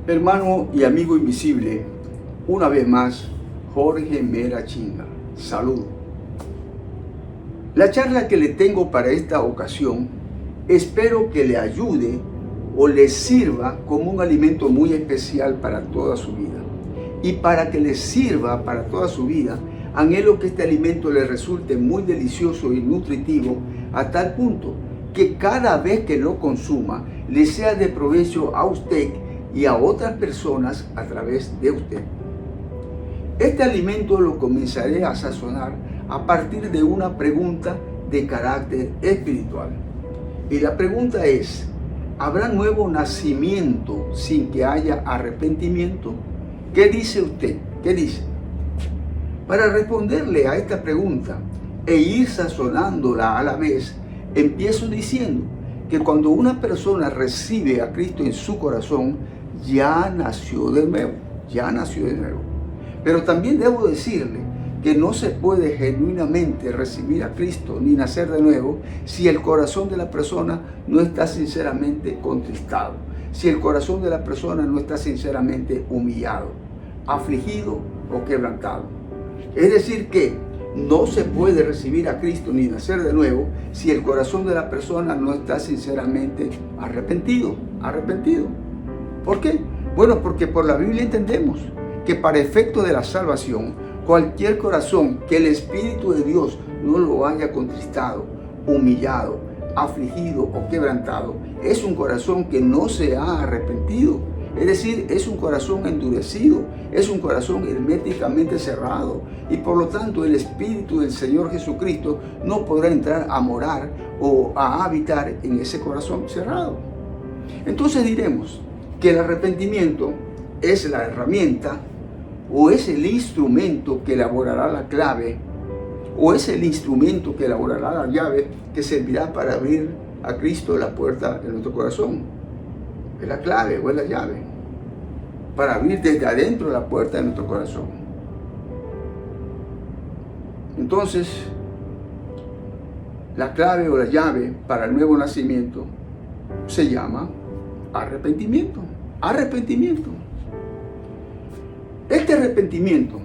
Hermano y amigo invisible, una vez más, Jorge Mera Chinga. Saludo. La charla que le tengo para esta ocasión, espero que le ayude o le sirva como un alimento muy especial para toda su vida. Y para que le sirva para toda su vida, anhelo que este alimento le resulte muy delicioso y nutritivo a tal punto que cada vez que lo consuma le sea de provecho a usted y a otras personas a través de usted. Este alimento lo comenzaré a sazonar a partir de una pregunta de carácter espiritual. Y la pregunta es: ¿habrá nuevo nacimiento sin que haya arrepentimiento? ¿Qué dice usted? ¿Qué dice? Para responderle a esta pregunta e ir sazonándola a la vez, empiezo diciendo que cuando una persona recibe a Cristo en su corazón, ya nació de nuevo, ya nació de nuevo. Pero también debo decirle que no se puede genuinamente recibir a Cristo ni nacer de nuevo si el corazón de la persona no está sinceramente contristado, si el corazón de la persona no está sinceramente humillado, afligido o quebrantado. Es decir que no se puede recibir a Cristo ni nacer de nuevo si el corazón de la persona no está sinceramente arrepentido. ¿Por qué? Bueno, porque por la Biblia entendemos que para efecto de la salvación, cualquier corazón que el Espíritu de Dios no lo haya contristado, humillado, afligido o quebrantado, es un corazón que no se ha arrepentido. Es decir, es un corazón endurecido, es un corazón herméticamente cerrado, y por lo tanto el Espíritu del Señor Jesucristo no podrá entrar a morar o a habitar en ese corazón cerrado. Entonces diremos que el arrepentimiento es la herramienta o es el instrumento que elaborará la clave, o es el instrumento que elaborará la llave que servirá para abrir a Cristo la puerta de nuestro corazón. Es la clave o es la llave para abrir desde adentro la puerta de nuestro corazón. Entonces, la clave o la llave para el nuevo nacimiento se llama arrepentimiento. Arrepentimiento. Este arrepentimiento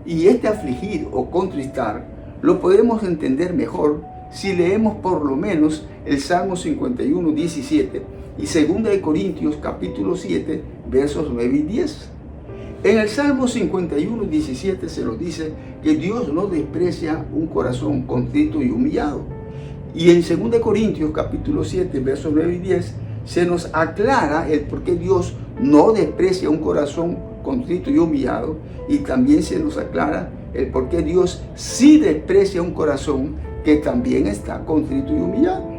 y este afligir o contristar lo podemos entender mejor si leemos por lo menos el Salmo 51, 17 y 2 Corintios capítulo 7, versos 9 y 10. En el Salmo 51, 17 se nos dice que Dios no desprecia un corazón contrito y humillado. Y en 2 Corintios capítulo 7, versos 9 y 10 se nos aclara el por qué Dios no desprecia un corazón contrito y humillado, y también se nos aclara el por qué Dios sí desprecia un corazón que también está contrito y humillado.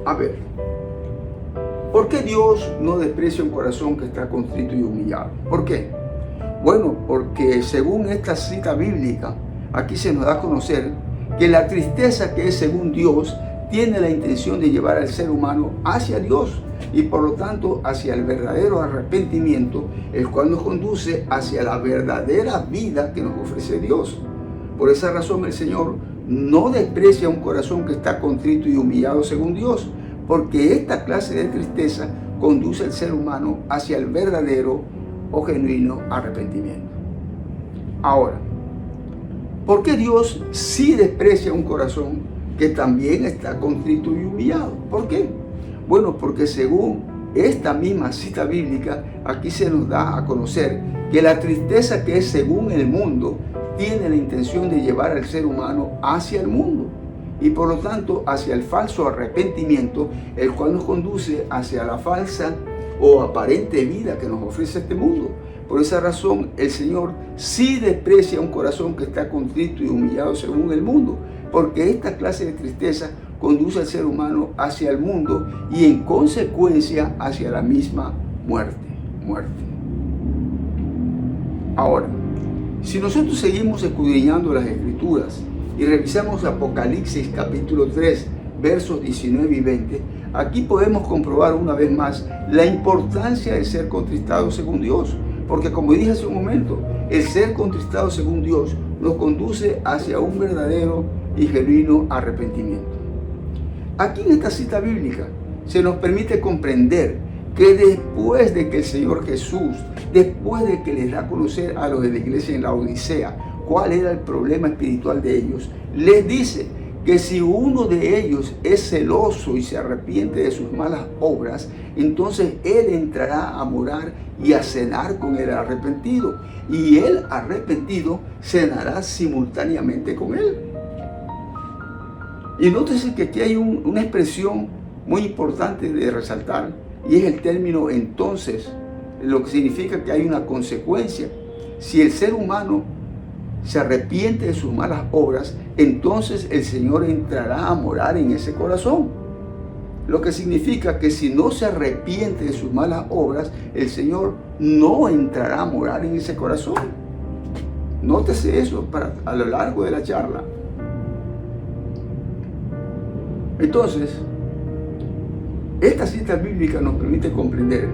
A ver, ¿por qué Dios no desprecia un corazón que está contrito y humillado? ¿Por qué? Bueno, porque según esta cita bíblica, aquí se nos da a conocer que la tristeza que es según Dios tiene la intención de llevar al ser humano hacia Dios y por lo tanto hacia el verdadero arrepentimiento, el cual nos conduce hacia la verdadera vida que nos ofrece Dios. Por esa razón el Señor no desprecia un corazón que está contrito y humillado según Dios, porque esta clase de tristeza conduce al ser humano hacia el verdadero o genuino arrepentimiento. Ahora, ¿por qué Dios sí desprecia un corazón que también está contrito y humillado? ¿Por qué? Bueno, porque según esta misma cita bíblica, aquí se nos da a conocer que la tristeza que es según el mundo tiene la intención de llevar al ser humano hacia el mundo y por lo tanto hacia el falso arrepentimiento, el cual nos conduce hacia la falsa o aparente vida que nos ofrece este mundo. Por esa razón el Señor sí desprecia un corazón que está contrito y humillado según el mundo, porque esta clase de tristeza conduce al ser humano hacia el mundo y en consecuencia hacia la misma muerte. Ahora, si nosotros seguimos escudriñando las Escrituras y revisamos Apocalipsis capítulo 3, versos 19 y 20, aquí podemos comprobar una vez más la importancia de ser contristado según Dios. Porque como dije hace un momento, el ser contristado según Dios nos conduce hacia un verdadero y genuino arrepentimiento. Aquí en esta cita bíblica se nos permite comprender que después de que el Señor Jesús, después de que les da a conocer a los de la iglesia en la Odisea cuál era el problema espiritual de ellos, les dice que si uno de ellos es celoso y se arrepiente de sus malas obras, entonces él entrará a morar y a cenar con el arrepentido, y el arrepentido cenará simultáneamente con él. Y nótese que aquí hay una expresión muy importante de resaltar, y es el término entonces, lo que significa que hay una consecuencia. Si el ser humano se arrepiente de sus malas obras, entonces el Señor entrará a morar en ese corazón. Lo que significa que si no se arrepiente de sus malas obras, el Señor no entrará a morar en ese corazón. Nótese eso a lo largo de la charla. Entonces, esta cita bíblica nos permite comprender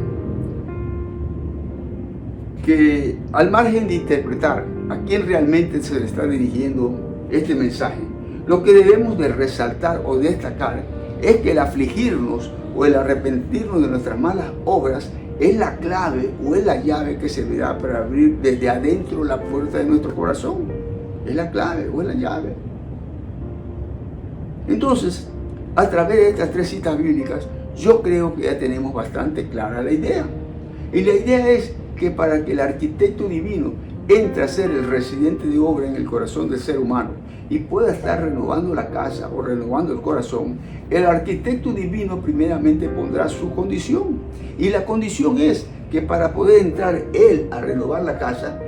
que, al margen de interpretar a quién realmente se le está dirigiendo este mensaje, lo que debemos de resaltar o destacar es que el afligirnos o el arrepentirnos de nuestras malas obras es la clave o es la llave que servirá para abrir desde adentro la puerta de nuestro corazón. Es la clave o es la llave. Entonces, a través de estas tres citas bíblicas, yo creo que ya tenemos bastante clara la idea. Y la idea es que para que el arquitecto divino entre a ser el residente de obra en el corazón del ser humano y pueda estar renovando la casa o renovando el corazón, el arquitecto divino primeramente pondrá su condición. Y la condición es que para poder entrar él a renovar la casa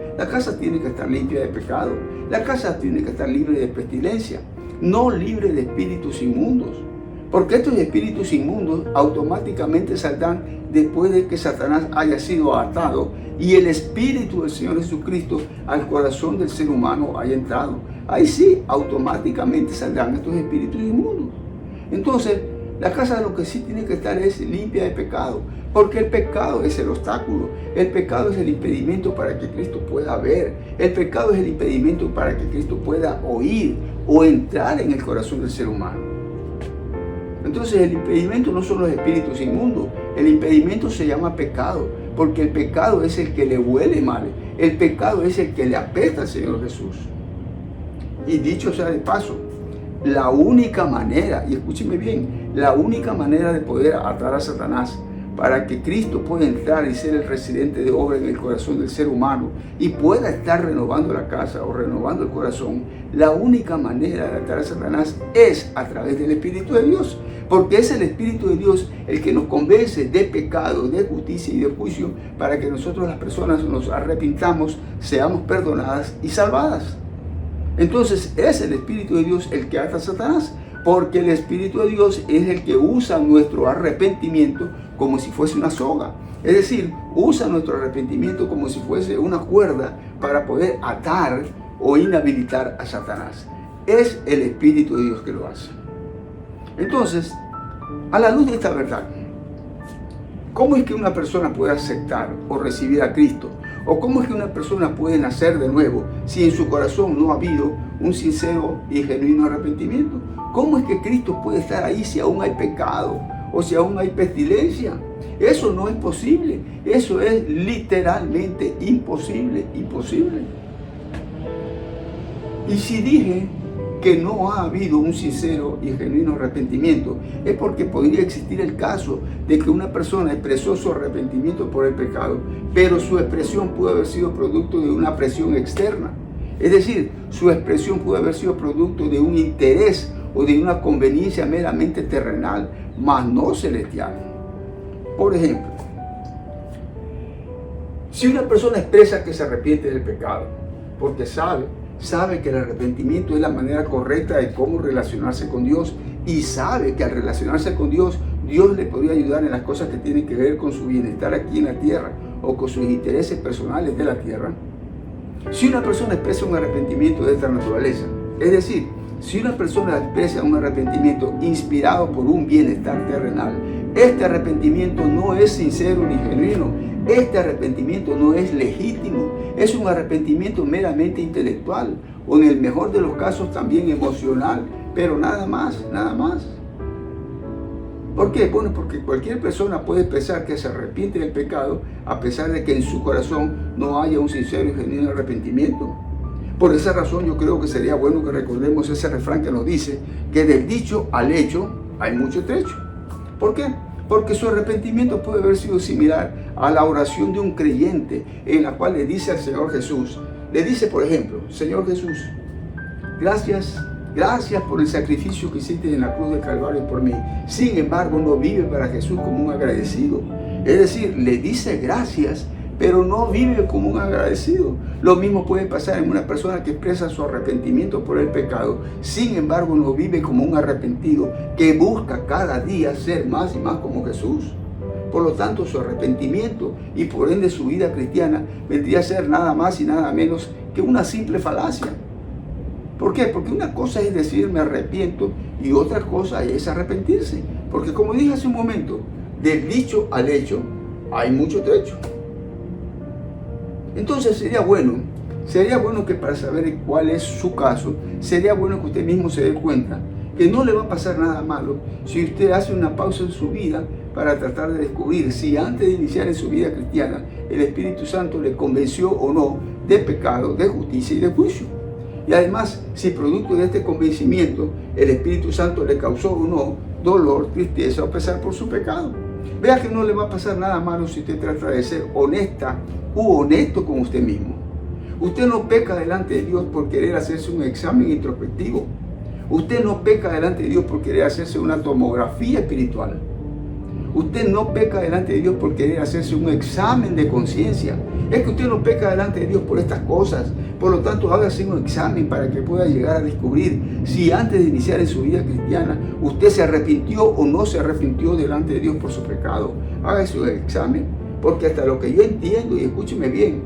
tiene que estar limpia de pecado, la casa tiene que estar libre de pestilencia, no libre de espíritus inmundos. Porque estos espíritus inmundos automáticamente saldrán después de que Satanás haya sido atado y el Espíritu del Señor Jesucristo al corazón del ser humano haya entrado. Ahí sí, automáticamente saldrán estos espíritus inmundos. Entonces, la casa lo que sí tiene que estar es limpia de pecado, porque el pecado es el obstáculo, el pecado es el impedimento para que Cristo pueda ver, el pecado es el impedimento para que Cristo pueda oír o entrar en el corazón del ser humano. Entonces el impedimento no son los espíritus inmundos, el impedimento se llama pecado, porque el pecado es el que le huele mal, el pecado es el que le apesta al Señor Jesús. Y dicho sea de paso, la única manera, y escúcheme bien, la única manera de poder atar a Satanás para que Cristo pueda entrar y ser el residente de obra en el corazón del ser humano y pueda estar renovando la casa o renovando el corazón, la única manera de atar a Satanás es a través del Espíritu de Dios, porque es el Espíritu de Dios el que nos convence de pecado, de justicia y de juicio para que nosotros las personas nos arrepintamos, seamos perdonadas y salvadas. Entonces es el Espíritu de Dios el que ata a Satanás, porque el Espíritu de Dios es el que usa nuestro arrepentimiento como si fuese una soga. Es decir, usa nuestro arrepentimiento como si fuese una cuerda para poder atar o inhabilitar a Satanás. Es el Espíritu de Dios que lo hace. Entonces, a la luz de esta verdad, ¿cómo es que una persona puede aceptar o recibir a Cristo? ¿O cómo es que una persona puede nacer de nuevo si en su corazón no ha habido un sincero y genuino arrepentimiento? ¿Cómo es que Cristo puede estar ahí si aún hay pecado o si aún hay pestilencia? Eso no es posible. Eso es literalmente imposible. Y si dije que no ha habido un sincero y genuino arrepentimiento, es porque podría existir el caso de que una persona expresó su arrepentimiento por el pecado, pero su expresión pudo haber sido producto de una presión externa. Es decir, su expresión pudo haber sido producto de un interés o de una conveniencia meramente terrenal, mas no celestial. Por ejemplo, si una persona expresa que se arrepiente del pecado, porque sabe que el arrepentimiento es la manera correcta de cómo relacionarse con Dios, y sabe que al relacionarse con Dios, Dios le podría ayudar en las cosas que tienen que ver con su bienestar aquí en la tierra o con sus intereses personales de la tierra. Si una persona expresa un arrepentimiento de esta naturaleza, es decir, si una persona expresa un arrepentimiento inspirado por un bienestar terrenal, este arrepentimiento no es sincero ni genuino. Este arrepentimiento no es legítimo. Es un arrepentimiento meramente intelectual o en el mejor de los casos también emocional, pero nada más, nada más. ¿Por qué? Bueno, porque cualquier persona puede pensar que se arrepiente del pecado a pesar de que en su corazón no haya un sincero y genuino arrepentimiento. Por esa razón yo creo que sería bueno que recordemos ese refrán que nos dice que del dicho al hecho hay mucho trecho. ¿Por qué? Porque su arrepentimiento puede haber sido similar a la oración de un creyente en la cual le dice al Señor Jesús, le dice por ejemplo, Señor Jesús, gracias por el sacrificio que hiciste en la cruz del Calvario por mí. Sin embargo, no vive para Jesús como un agradecido. Es decir, le dice gracias, pero no vive como un agradecido. Lo mismo puede pasar en una persona que expresa su arrepentimiento por el pecado. Sin embargo, no vive como un arrepentido que busca cada día ser más y más como Jesús. Por lo tanto, su arrepentimiento y por ende su vida cristiana vendría a ser nada más y nada menos que una simple falacia. ¿Por qué? Porque una cosa es decir me arrepiento y otra cosa es arrepentirse. Porque como dije hace un momento, del dicho al hecho hay mucho trecho. Entonces sería bueno que para saber cuál es su caso, sería bueno que usted mismo se dé cuenta que no le va a pasar nada malo si usted hace una pausa en su vida para tratar de descubrir si antes de iniciar en su vida cristiana el Espíritu Santo le convenció o no de pecado, de justicia y de juicio. Y además, si producto de este convencimiento el Espíritu Santo le causó o no dolor, tristeza o pesar por su pecado. Vea que no le va a pasar nada malo si usted trata de ser honesta u honesto con usted mismo. Usted no peca delante de Dios por querer hacerse un examen introspectivo. Usted no peca delante de Dios por querer hacerse una tomografía espiritual. Usted no peca delante de Dios por querer hacerse un examen de conciencia. Es que usted no peca delante de Dios por estas cosas. Por lo tanto, hágase un examen para que pueda llegar a descubrir si antes de iniciar en su vida cristiana usted se arrepintió o no se arrepintió delante de Dios por su pecado. Hágase un examen, porque hasta lo que yo entiendo, y escúcheme bien,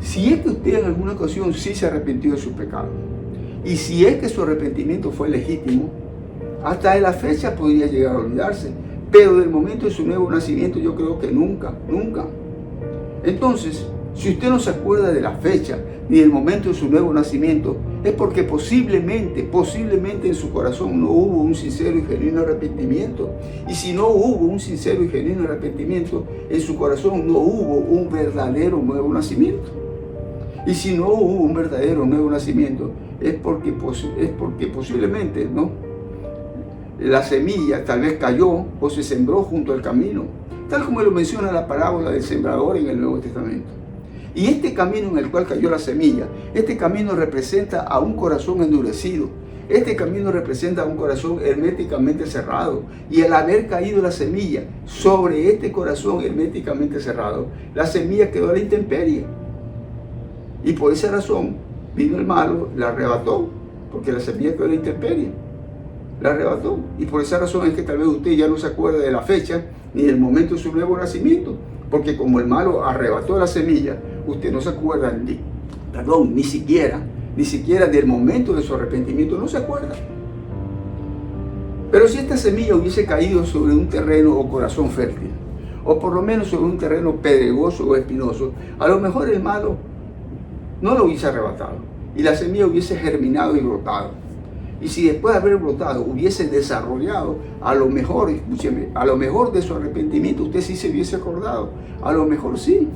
si es que usted en alguna ocasión sí se arrepintió de su pecado, y si es que su arrepentimiento fue legítimo, hasta de la fecha podría llegar a olvidarse, pero del momento de su nuevo nacimiento yo creo que nunca. Entonces, si usted no se acuerda de la fecha ni del momento de su nuevo nacimiento, es porque posiblemente en su corazón no hubo un sincero y genuino arrepentimiento. Y si no hubo un sincero y genuino arrepentimiento, en su corazón no hubo un verdadero nuevo nacimiento. Y si no hubo un verdadero nuevo nacimiento, es porque posiblemente, ¿no?, la semilla tal vez cayó o se sembró junto al camino, tal como lo menciona la parábola del sembrador en el Nuevo Testamento. Y este camino en el cual cayó la semilla, este camino representa a un corazón endurecido. Este camino representa a un corazón herméticamente cerrado. Y al haber caído la semilla sobre este corazón herméticamente cerrado, la semilla quedó a la intemperie. Y por esa razón vino el malo, la arrebató, porque la semilla quedó a la intemperie. La arrebató. Y por esa razón es que tal vez usted ya no se acuerda de la fecha ni del momento de su nuevo nacimiento. Porque como el malo arrebató la semilla, usted no se acuerda ni siquiera del momento de su arrepentimiento, no se acuerda. Pero si esta semilla hubiese caído sobre un terreno o corazón fértil, o por lo menos sobre un terreno pedregoso o espinoso, a lo mejor el malo no lo hubiese arrebatado y la semilla hubiese germinado y brotado. Y si después de haber brotado hubiese desarrollado, a lo mejor, escúcheme, a lo mejor de su arrepentimiento usted sí se hubiese acordado, a lo mejor sí.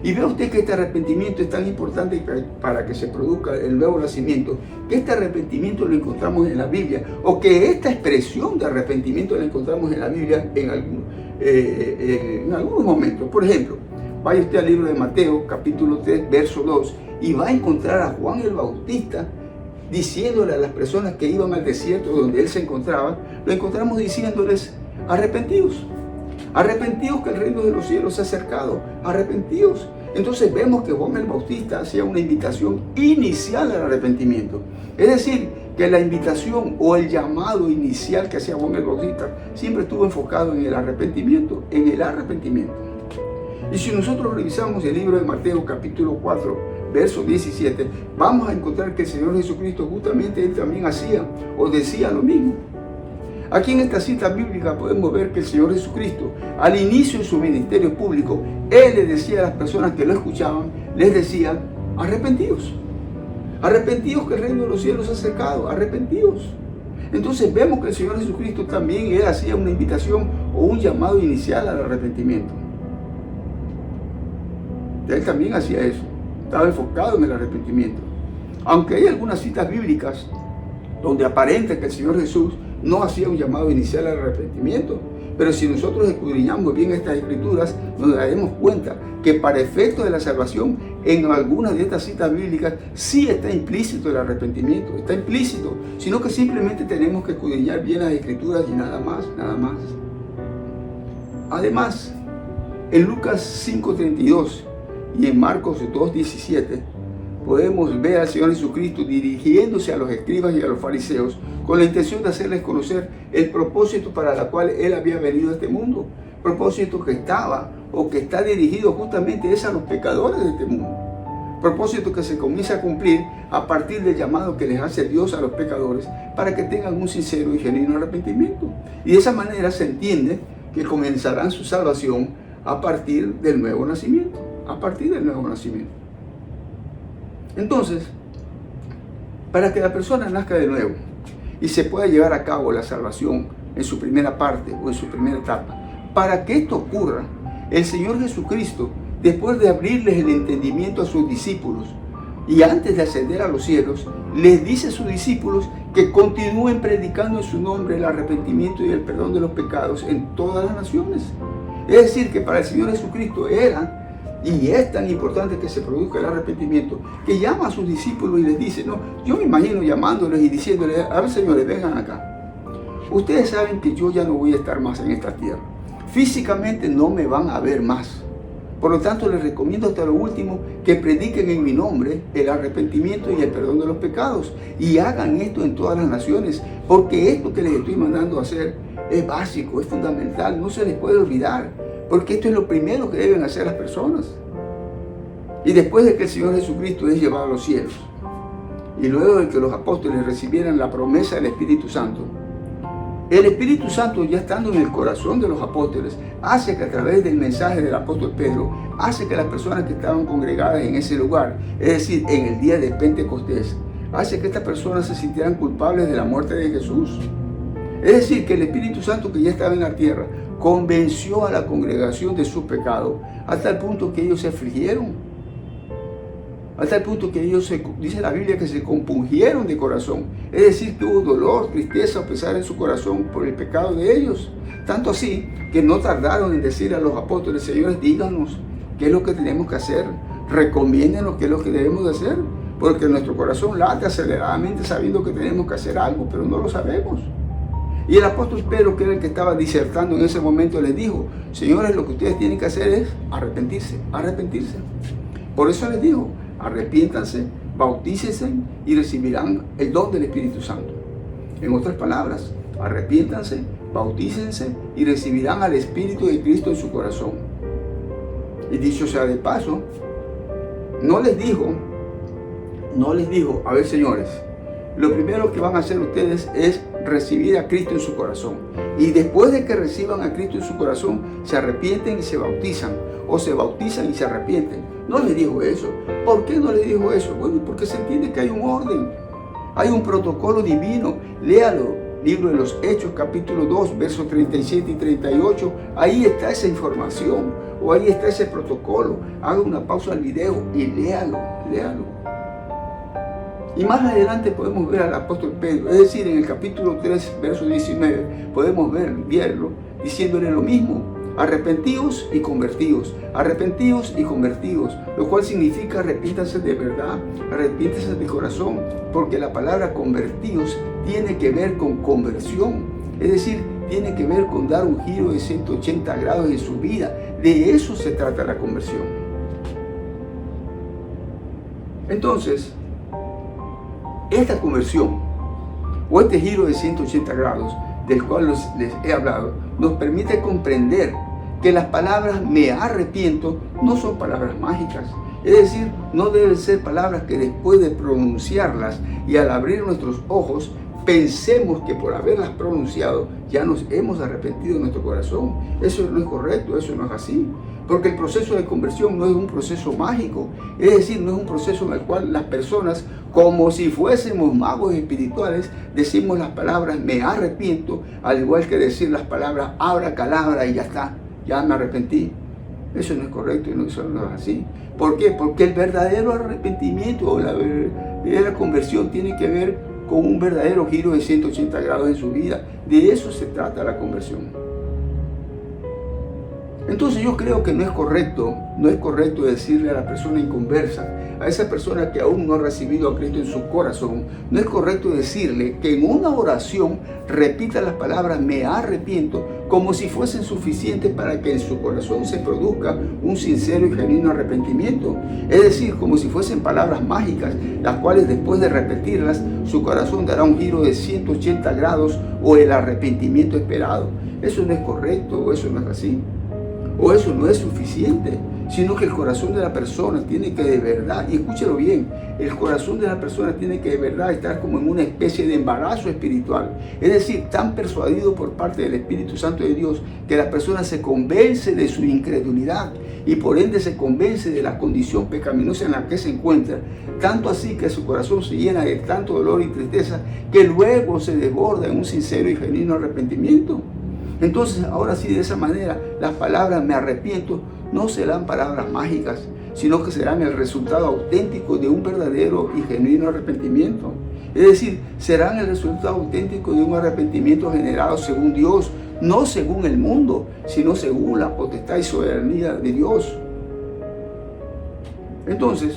Y ve usted que este arrepentimiento es tan importante para que se produzca el nuevo nacimiento, que este arrepentimiento lo encontramos en la Biblia, o que esta expresión de arrepentimiento la encontramos en la Biblia en algunos momentos. Por ejemplo, vaya usted al libro de Mateo, capítulo 3, verso 2, y va a encontrar a Juan el Bautista diciéndole a las personas que iban al desierto donde él se encontraba, lo encontramos diciéndoles: arrepentidos, arrepentidos que el reino de los cielos se ha acercado, arrepentidos. Entonces vemos que Juan el Bautista hacía una invitación inicial al arrepentimiento. Es decir, que la invitación o el llamado inicial que hacía Juan el Bautista siempre estuvo enfocado en el arrepentimiento, Y si nosotros revisamos el libro de Mateo capítulo 4, verso 17, vamos a encontrar que el Señor Jesucristo justamente Él también hacía o decía lo mismo. Aquí en esta cita bíblica podemos ver que el Señor Jesucristo, al inicio de su ministerio público, Él le decía a las personas que lo escuchaban, les decía, arrepentidos. Arrepentidos que el reino de los cielos se ha acercado, arrepentidos. Entonces vemos que el Señor Jesucristo también, Él hacía una invitación o un llamado inicial al arrepentimiento. Él también hacía eso, estaba enfocado en el arrepentimiento. Aunque hay algunas citas bíblicas donde aparenta que el Señor Jesús no hacía un llamado inicial al arrepentimiento, pero si nosotros escudriñamos bien estas escrituras, nos daremos cuenta que para efecto de la salvación, en algunas de estas citas bíblicas sí está implícito el arrepentimiento, está implícito, sino que simplemente tenemos que escudriñar bien las escrituras y nada más, nada más. Además, en Lucas 5:32 y en Marcos 2:17, podemos ver al Señor Jesucristo dirigiéndose a los escribas y a los fariseos con la intención de hacerles conocer el propósito para el cual Él había venido a este mundo. Propósito que estaba o que está dirigido justamente es a los pecadores de este mundo. Propósito que se comienza a cumplir a partir del llamado que les hace Dios a los pecadores para que tengan un sincero y genuino arrepentimiento. Y de esa manera se entiende que comenzarán su salvación a partir del nuevo nacimiento. A partir del nuevo nacimiento. Entonces, para que la persona nazca de nuevo y se pueda llevar a cabo la salvación en su primera parte o en su primera etapa, para que esto ocurra, el Señor Jesucristo, después de abrirles el entendimiento a sus discípulos y antes de ascender a los cielos, les dice a sus discípulos que continúen predicando en su nombre el arrepentimiento y el perdón de los pecados en todas las naciones. Es decir, que para el Señor Jesucristo era y es tan importante que se produzca el arrepentimiento, que llama a sus discípulos y les dice, no, yo me imagino llamándoles y diciéndoles, a ver señores, vengan acá. Ustedes saben que yo ya no voy a estar más en esta tierra. Físicamente no me van a ver más. Por lo tanto, les recomiendo hasta lo último que prediquen en mi nombre el arrepentimiento y el perdón de los pecados. Y hagan esto en todas las naciones, porque esto que les estoy mandando a hacer es básico, es fundamental, no se les puede olvidar. Porque esto es lo primero que deben hacer las personas. Y después de que el Señor Jesucristo es llevado a los cielos, y luego de que los apóstoles recibieran la promesa del Espíritu Santo, el Espíritu Santo, ya estando en el corazón de los apóstoles, hace que a través del mensaje del apóstol Pedro, hace que las personas que estaban congregadas en ese lugar, es decir, en el día de Pentecostés, hace que estas personas se sintieran culpables de la muerte de Jesús. Es decir, que el Espíritu Santo que ya estaba en la tierra convenció a la congregación de su pecado, hasta el punto que ellos se afligieron, hasta el punto que ellos, dice la Biblia, que se compungieron de corazón. Es decir, que hubo dolor, tristeza o pesar en su corazón por el pecado de ellos. Tanto así que no tardaron en decir a los apóstoles, señores, díganos qué es lo que tenemos que hacer, recomiéndenos qué es lo que debemos de hacer, porque nuestro corazón late aceleradamente sabiendo que tenemos que hacer algo, pero no lo sabemos. Y el apóstol Pedro, que era el que estaba disertando en ese momento, les dijo, señores, lo que ustedes tienen que hacer es arrepentirse, arrepentirse. Por eso les dijo, arrepiéntanse, bautícense y recibirán el don del Espíritu Santo. En otras palabras, arrepiéntanse, bautícense y recibirán al Espíritu de Cristo en su corazón. Y dicho sea de paso, no les dijo, a ver señores, lo primero que van a hacer ustedes es recibir a Cristo en su corazón. Y después de que reciban a Cristo en su corazón, se arrepienten y se bautizan. O se bautizan y se arrepienten. No les dijo eso. ¿Por qué no les dijo eso? Bueno, porque se entiende que hay un orden. Hay un protocolo divino. Léalo. Libro de los Hechos, capítulo 2, versos 37 y 38. Ahí está esa información. O ahí está ese protocolo. Haga una pausa al video y léalo. Y más adelante podemos ver al apóstol Pedro, es decir, en el capítulo 3, verso 19, podemos verlo diciéndole lo mismo, arrepentíos y convertíos, lo cual significa arrepiéntanse de verdad, arrepiéntanse de corazón, porque la palabra convertíos tiene que ver con conversión, es decir, tiene que ver con dar un giro de 180 grados en su vida, de eso se trata la conversión. Entonces, esta conversión o este giro de 180 grados del cual les he hablado nos permite comprender que las palabras me arrepiento no son palabras mágicas, Es decir, no deben ser palabras que después de pronunciarlas y al abrir nuestros ojos, pensemos que por haberlas pronunciado ya nos hemos arrepentido en nuestro corazón. Eso no es correcto, eso no es así. Porque el proceso de conversión no es un proceso mágico. Es decir, no es un proceso en el cual las personas, como si fuésemos magos espirituales, decimos las palabras me arrepiento, al igual que decir las palabras abracadabra y ya está, ya me arrepentí. Eso no es correcto y eso no es así. ¿Por qué? Porque el verdadero arrepentimiento o la verdadera conversión tiene que ver con un verdadero giro de 180 grados en su vida. De eso se trata la conversión. Entonces yo creo que no es correcto decirle a la persona inconversa, a esa persona que aún no ha recibido a Cristo en su corazón, no es correcto decirle que en una oración repita las palabras me arrepiento como si fuesen suficientes para que en su corazón se produzca un sincero y genuino arrepentimiento. Es decir, como si fuesen palabras mágicas, las cuales después de repetirlas, su corazón dará un giro de 180 grados o el arrepentimiento esperado. Eso no es correcto o eso no es así. O eso no es suficiente, sino que el corazón de la persona tiene que de verdad, y escúchelo bien, el corazón de la persona tiene que de verdad estar como en una especie de embarazo espiritual. Es decir, tan persuadido por parte del Espíritu Santo de Dios que la persona se convence de su incredulidad y por ende se convence de la condición pecaminosa en la que se encuentra. Tanto así que su corazón se llena de tanto dolor y tristeza que luego se desborda en un sincero y genuino arrepentimiento. Entonces, ahora sí, de esa manera, las palabras me arrepiento no serán palabras mágicas, sino que serán el resultado auténtico de un verdadero y genuino arrepentimiento. Es decir, serán el resultado auténtico de un arrepentimiento generado según Dios, no según el mundo, sino según la potestad y soberanía de Dios. Entonces,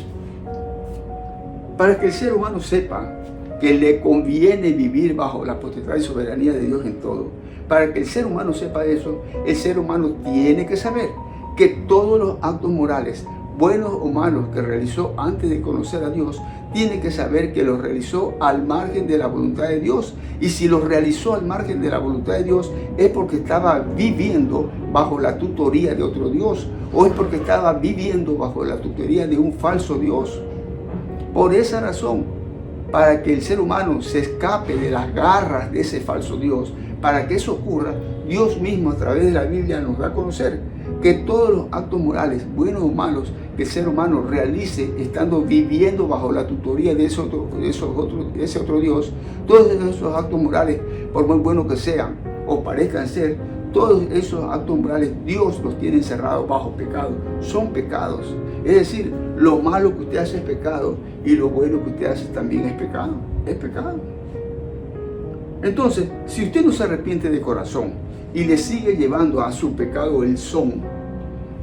para que el ser humano sepa que le conviene vivir bajo la potestad y soberanía de Dios en todo, para que el ser humano sepa eso, el ser humano tiene que saber que todos los actos morales, buenos o malos, que realizó antes de conocer a Dios, tiene que saber que los realizó al margen de la voluntad de Dios. Y si los realizó al margen de la voluntad de Dios, es porque estaba viviendo bajo la tutoría de otro Dios, o es porque estaba viviendo bajo la tutoría de un falso Dios. Por esa razón, para que el ser humano se escape de las garras de ese falso Dios, para que eso ocurra, Dios mismo a través de la Biblia nos da a conocer que todos los actos morales, buenos o malos, que el ser humano realice estando viviendo bajo la tutoría de ese otro Dios, todos esos actos morales, por muy buenos que sean o parezcan ser, todos esos actos morales Dios los tiene encerrados bajo pecado, son pecados. Es decir, lo malo que usted hace es pecado y lo bueno que usted hace también es pecado, es pecado. Entonces, si usted no se arrepiente de corazón y le sigue llevando a su pecado el son,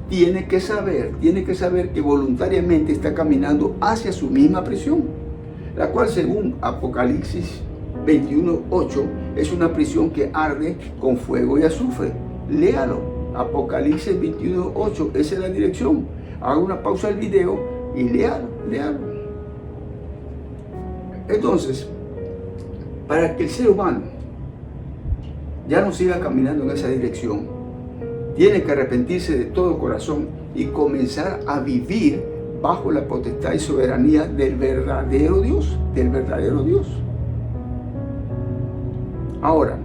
tiene que saber que voluntariamente está caminando hacia su misma prisión, la cual según Apocalipsis 21:8 es una prisión que arde con fuego y azufre. Léalo, Apocalipsis 21:8, esa es la dirección. Haga una pausa del video y léalo. Entonces, para que el ser humano ya no siga caminando en esa dirección, tiene que arrepentirse de todo corazón y comenzar a vivir bajo la potestad y soberanía del verdadero Dios, Ahora,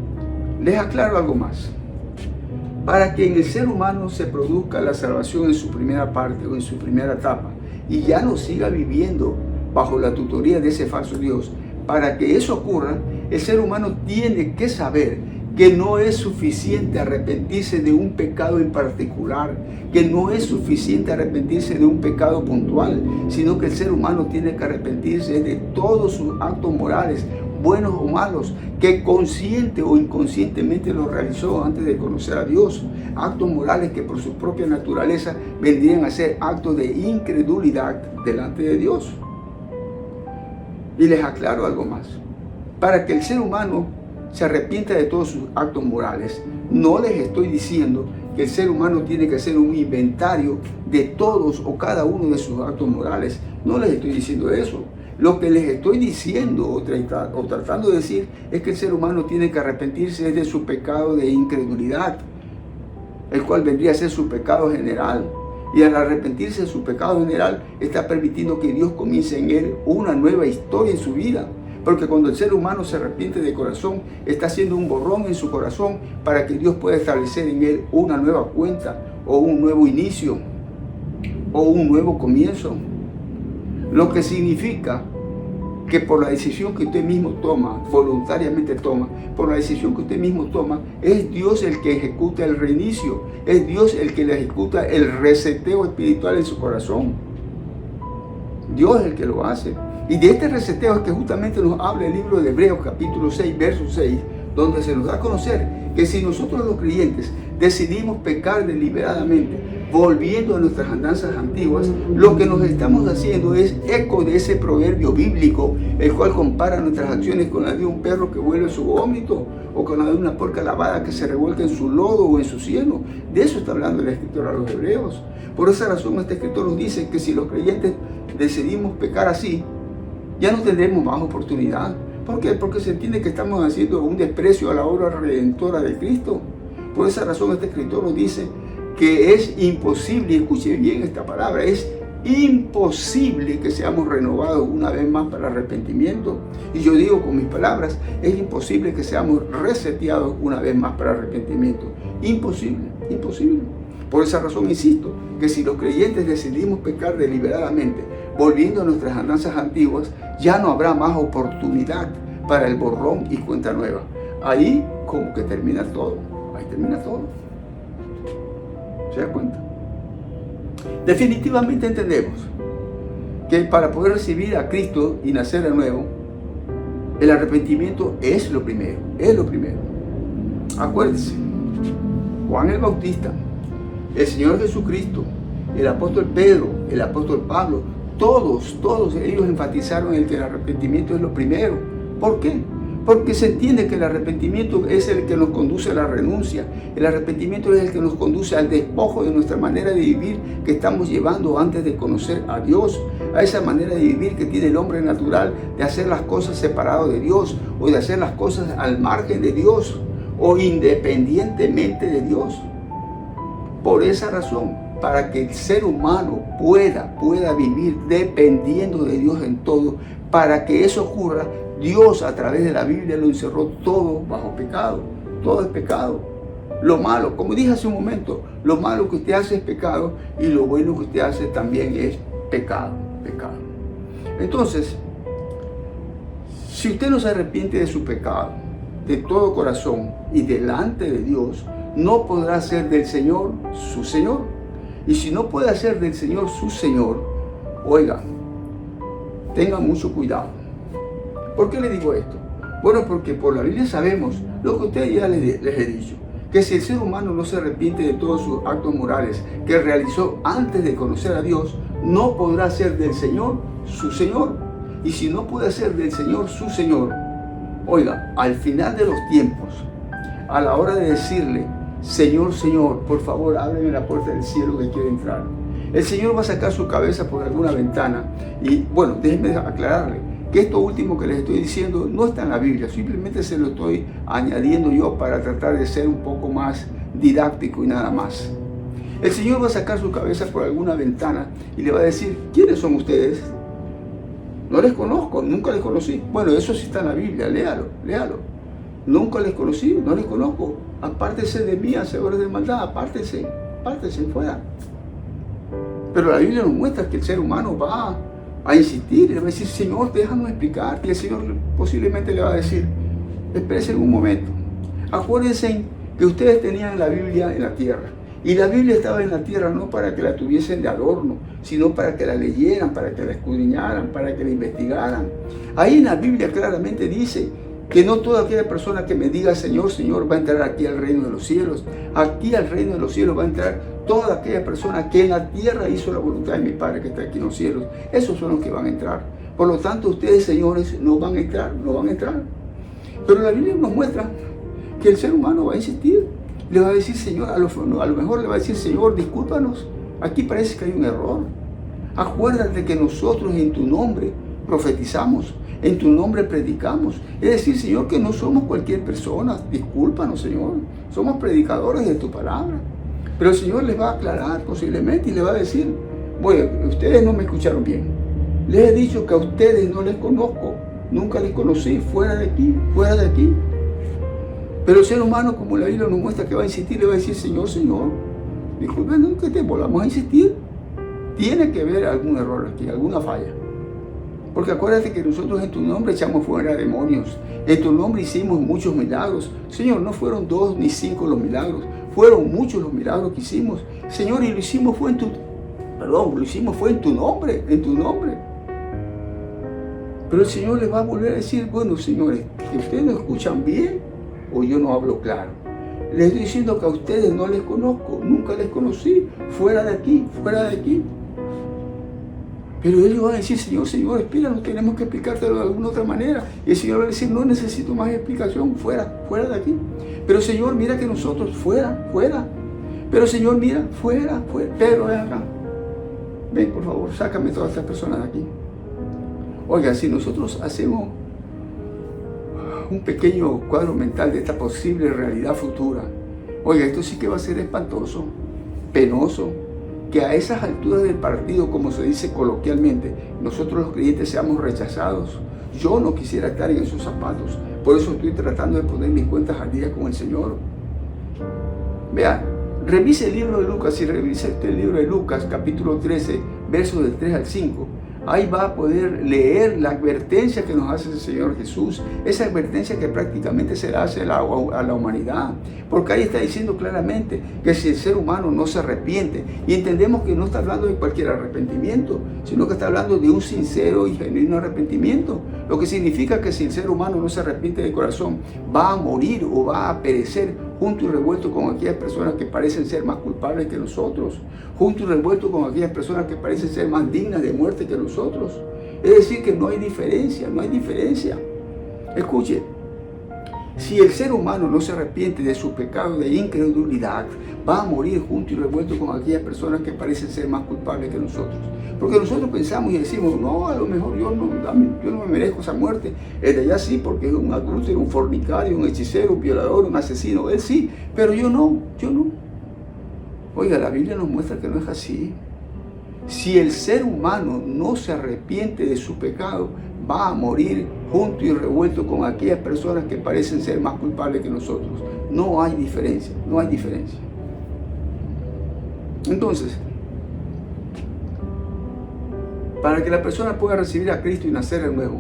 les aclaro algo más. Para que en el ser humano se produzca la salvación en su primera parte o en su primera etapa y ya no siga viviendo bajo la tutoría de ese falso Dios, para que eso ocurra, el ser humano tiene que saber que no es suficiente arrepentirse de un pecado en particular, que no es suficiente arrepentirse de un pecado puntual, sino que el ser humano tiene que arrepentirse de todos sus actos morales, buenos o malos, que consciente o inconscientemente los realizó antes de conocer a Dios. Actos morales que por su propia naturaleza vendrían a ser actos de incredulidad delante de Dios. Y les aclaro algo más. Para que el ser humano se arrepienta de todos sus actos morales, no les estoy diciendo que el ser humano tiene que hacer un inventario de todos o cada uno de sus actos morales. No les estoy diciendo eso. Lo que les estoy diciendo o tratando de decir es que el ser humano tiene que arrepentirse de su pecado de incredulidad, el cual vendría a ser su pecado general. Y al arrepentirse de su pecado general, está permitiendo que Dios comience en él una nueva historia en su vida. Porque cuando el ser humano se arrepiente de corazón, está haciendo un borrón en su corazón para que Dios pueda establecer en él una nueva cuenta, o un nuevo inicio, o un nuevo comienzo. Lo que significa que por la decisión que usted mismo toma, voluntariamente toma, por la decisión que usted mismo toma, es Dios el que ejecuta el reinicio, es Dios el que le ejecuta el reseteo espiritual en su corazón. Dios es el que lo hace. Y de este reseteo es que justamente nos habla el libro de Hebreos capítulo 6, verso 6, donde se nos da a conocer que si nosotros los creyentes decidimos pecar deliberadamente, volviendo a nuestras andanzas antiguas, lo que nos estamos haciendo es eco de ese proverbio bíblico, el cual compara nuestras acciones con la de un perro que vuelve su vómito, o con la de una porca lavada que se revuelca en su lodo o en su cieno. De eso está hablando el escritor a los hebreos. Por esa razón este escritor nos dice que si los creyentes decidimos pecar así, ya no tendremos más oportunidad. ¿Por qué? Porque se entiende que estamos haciendo un desprecio a la obra redentora de Cristo. Por esa razón este escritor nos dice que es imposible, y escuche bien esta palabra, es imposible que seamos renovados una vez más para arrepentimiento. Y yo digo con mis palabras, es imposible que seamos reseteados una vez más para arrepentimiento. Imposible, imposible. Por esa razón insisto, que si los creyentes decidimos pecar deliberadamente, volviendo a nuestras andanzas antiguas, ya no habrá más oportunidad para el borrón y cuenta nueva. Ahí como que termina todo, ahí termina todo. ¿Se da cuenta? Definitivamente entendemos que para poder recibir a Cristo y nacer de nuevo, el arrepentimiento es lo primero, es lo primero. Acuérdense, Juan el Bautista, el Señor Jesucristo, el apóstol Pedro, el apóstol Pablo, todos ellos enfatizaron en que el arrepentimiento es lo primero. ¿Por qué? Porque se entiende que el arrepentimiento es el que nos conduce a la renuncia. El arrepentimiento es el que nos conduce al despojo de nuestra manera de vivir que estamos llevando antes de conocer a Dios. A esa manera de vivir que tiene el hombre natural de hacer las cosas separado de Dios, o de hacer las cosas al margen de Dios, o independientemente de Dios. Por esa razón, para que el ser humano pueda vivir dependiendo de Dios en todo, para que eso ocurra, Dios a través de la Biblia lo encerró todo bajo pecado. Todo es pecado. Lo malo, como dije hace un momento, lo malo que usted hace es pecado, y lo bueno que usted hace también es pecado. Entonces, si usted no se arrepiente de su pecado de todo corazón y delante de Dios, no podrá ser del Señor su Señor. Y si no puede hacer del Señor su Señor, oiga, tenga mucho cuidado. ¿Por qué le digo esto? Bueno, porque por la Biblia sabemos lo que ustedes ya les he dicho, que si el ser humano no se arrepiente de todos sus actos morales que realizó antes de conocer a Dios, no podrá ser del Señor su Señor. Y si no puede ser del Señor su Señor, oiga, al final de los tiempos, a la hora de decirle, Señor, Señor, por favor, ábreme la puerta del cielo que quiero entrar, el Señor va a sacar su cabeza por alguna ventana. Y bueno, déjenme aclararle que esto último que les estoy diciendo no está en la Biblia, simplemente se lo estoy añadiendo yo para tratar de ser un poco más didáctico y nada más. El Señor va a sacar su cabeza por alguna ventana y le va a decir, ¿quiénes son ustedes? No les conozco, nunca les conocí. Bueno, eso sí está en la Biblia, léalo. Nunca les conocí, no les conozco. Apártense de mí, hacedores de maldad, apártense fuera. Pero la Biblia nos muestra que el ser humano va a insistir, le va a decir, Señor, déjame explicar. Y el Señor posiblemente le va a decir, espérense un momento. Acuérdense que ustedes tenían la Biblia en la tierra. Y la Biblia estaba en la tierra no para que la tuviesen de adorno, sino para que la leyeran, para que la escudriñaran, para que la investigaran. Ahí en la Biblia claramente dice que no toda aquella persona que me diga Señor, Señor va a entrar aquí al reino de los cielos. Aquí al reino de los cielos va a entrar toda aquella persona que en la tierra hizo la voluntad de mi Padre que está aquí en los cielos. Esos son los que van a entrar. Por lo tanto, ustedes, señores, no van a entrar. Pero la Biblia nos muestra que el ser humano va a insistir. Le va a decir, Señor, a lo mejor le va a decir, Señor, discúlpanos. Aquí parece que hay un error. Acuérdate que nosotros en tu nombre profetizamos, en tu nombre predicamos. Es decir, Señor, que no somos cualquier persona. Discúlpanos, Señor. Somos predicadores de tu palabra. Pero el Señor les va a aclarar posiblemente y les va a decir, bueno, ustedes no me escucharon bien. Les he dicho que a ustedes no les conozco, nunca les conocí, fuera de aquí, fuera de aquí. Pero el ser humano, como la Biblia nos muestra que va a insistir, le va a decir, Señor, Señor, disculpen que te volvamos a insistir. Tiene que haber algún error aquí, alguna falla. Porque acuérdate que nosotros en tu nombre echamos fuera demonios. En tu nombre hicimos muchos milagros. Señor, no fueron 2 ni 5 los milagros. Fueron muchos los milagros que hicimos. Señor, y lo hicimos fue en tu nombre, en tu nombre. Pero el Señor les va a volver a decir, bueno, señores, que ustedes no escuchan bien o yo no hablo claro. Les estoy diciendo que a ustedes no les conozco, nunca les conocí, fuera de aquí, fuera de aquí. Pero ellos van a decir, Señor, Señor, espera, no tenemos que explicártelo de alguna otra manera. Y el Señor va a decir, no necesito más explicación, fuera, fuera de aquí. Pero Señor, mira que nosotros, fuera, fuera. Pero Señor, mira, fuera, fuera. Pedro, ven acá. Ven, por favor, sácame todas estas personas de aquí. Oiga, si nosotros hacemos un pequeño cuadro mental de esta posible realidad futura, oiga, esto sí que va a ser espantoso, penoso, que a esas alturas del partido, como se dice coloquialmente, nosotros los creyentes seamos rechazados. Yo no quisiera estar en esos zapatos, por eso estoy tratando de poner mis cuentas al día con el Señor. Vea, revise el libro de Lucas y revise el libro de Lucas, capítulo 13, versos del 3 al 5. Ahí va a poder leer la advertencia que nos hace el Señor Jesús, esa advertencia que prácticamente se la hace a la humanidad, porque ahí está diciendo claramente que si el ser humano no se arrepiente, y entendemos que no está hablando de cualquier arrepentimiento, sino que está hablando de un sincero y genuino arrepentimiento, lo que significa que si el ser humano no se arrepiente de corazón, va a morir o va a perecer junto y revuelto con aquellas personas que parecen ser más culpables que nosotros, junto y revuelto con aquellas personas que parecen ser más dignas de muerte que nosotros. Es decir, que no hay diferencia, no hay diferencia. Escuche, si el ser humano no se arrepiente de su pecado de incredulidad, va a morir junto y revuelto con aquellas personas que parecen ser más culpables que nosotros. Porque nosotros pensamos y decimos, no, a lo mejor yo no me merezco esa muerte. El de allá sí, porque es un adúltero, un fornicario, un hechicero, un violador, un asesino. Él sí, pero yo no. Oiga, la Biblia nos muestra que no es así. Si el ser humano no se arrepiente de su pecado, va a morir junto y revuelto con aquellas personas que parecen ser más culpables que nosotros. No hay diferencia, no hay diferencia. Entonces, para que la persona pueda recibir a Cristo y nacer de nuevo,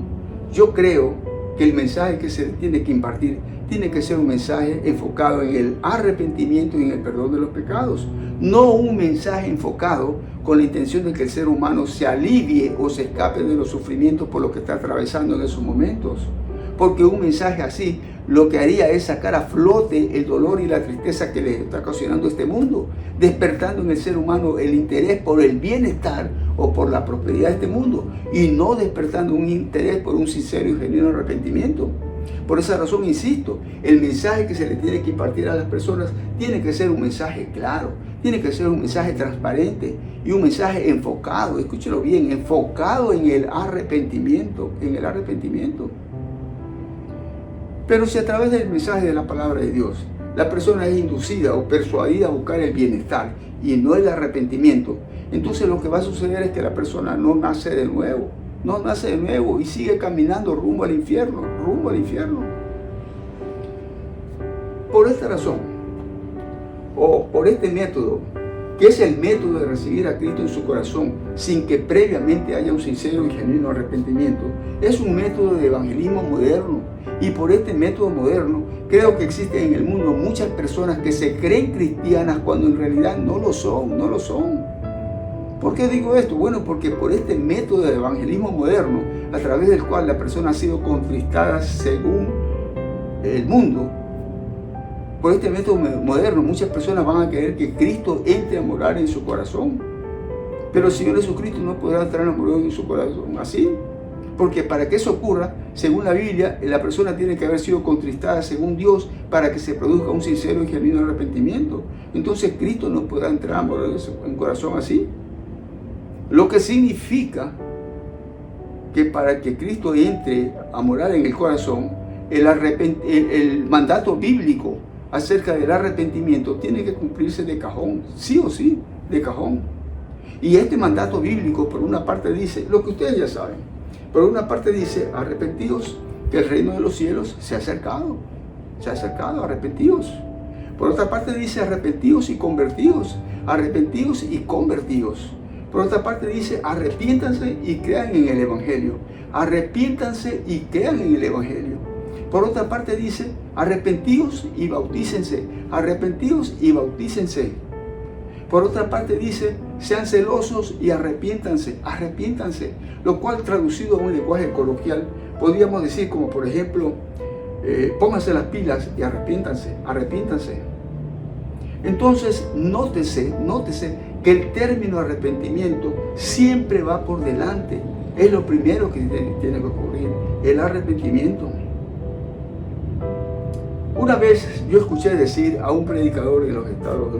yo creo que el mensaje que se tiene que impartir tiene que ser un mensaje enfocado en el arrepentimiento y en el perdón de los pecados, no un mensaje enfocado con la intención de que el ser humano se alivie o se escape de los sufrimientos por los que está atravesando en esos momentos. Porque un mensaje así lo que haría es sacar a flote el dolor y la tristeza que le está ocasionando este mundo, despertando en el ser humano el interés por el bienestar o por la prosperidad de este mundo, y no despertando un interés por un sincero y genuino arrepentimiento. Por esa razón, insisto, el mensaje que se le tiene que impartir a las personas tiene que ser un mensaje claro, tiene que ser un mensaje transparente y un mensaje enfocado, escúchelo bien, enfocado en el arrepentimiento, Pero si a través del mensaje de la palabra de Dios, la persona es inducida o persuadida a buscar el bienestar y no el arrepentimiento, entonces lo que va a suceder es que la persona no nace de nuevo y sigue caminando rumbo al infierno. Por esta razón, o por este método, que es el método de recibir a Cristo en su corazón sin que previamente haya un sincero y genuino arrepentimiento, es un método de evangelismo moderno. Y por este método moderno, creo que existen en el mundo muchas personas que se creen cristianas cuando en realidad no lo son. ¿Por qué digo esto? Bueno, porque por este método de evangelismo moderno, a través del cual la persona ha sido contristada según el mundo, por este método moderno, muchas personas van a querer que Cristo entre a morar en su corazón. Pero el Señor Jesucristo no podrá entrar a morar en su corazón así. Porque para que eso ocurra, según la Biblia, la persona tiene que haber sido contristada según Dios para que se produzca un sincero y genuino arrepentimiento. Entonces Cristo no podrá entrar a morar en corazón así. Lo que significa que para que Cristo entre a morar en el corazón, el mandato bíblico acerca del arrepentimiento tiene que cumplirse de cajón, sí o sí, de cajón. Y este mandato bíblico, por una parte dice, lo que ustedes ya saben, por una parte dice, arrepentíos, que el reino de los cielos se ha acercado, arrepentíos. Por otra parte dice, arrepentíos y convertíos, arrepentíos y convertíos. Por otra parte dice, arrepiéntanse y crean en el Evangelio, arrepiéntanse y crean en el Evangelio. Por otra parte dice, arrepentíos y bautícense, arrepentíos y bautícense. Por otra parte dice, sean celosos y arrepiéntanse, arrepiéntanse. Lo cual traducido a un lenguaje coloquial, podríamos decir como por ejemplo, pónganse las pilas y arrepiéntanse, arrepiéntanse. Entonces, nótese que el término arrepentimiento siempre va por delante. Es lo primero que tiene que ocurrir, el arrepentimiento. Una vez yo escuché decir a un predicador de los Estados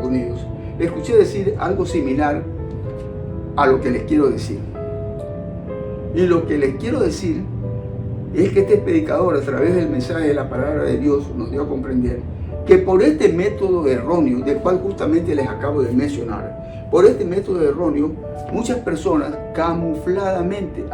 Unidos, le escuché decir algo similar a lo que les quiero decir. Y lo que les quiero decir es que este predicador, a través del mensaje de la palabra de Dios, nos dio a comprender que por este método erróneo, del cual justamente les acabo de mencionar, por este método erróneo, muchas personas camufladamente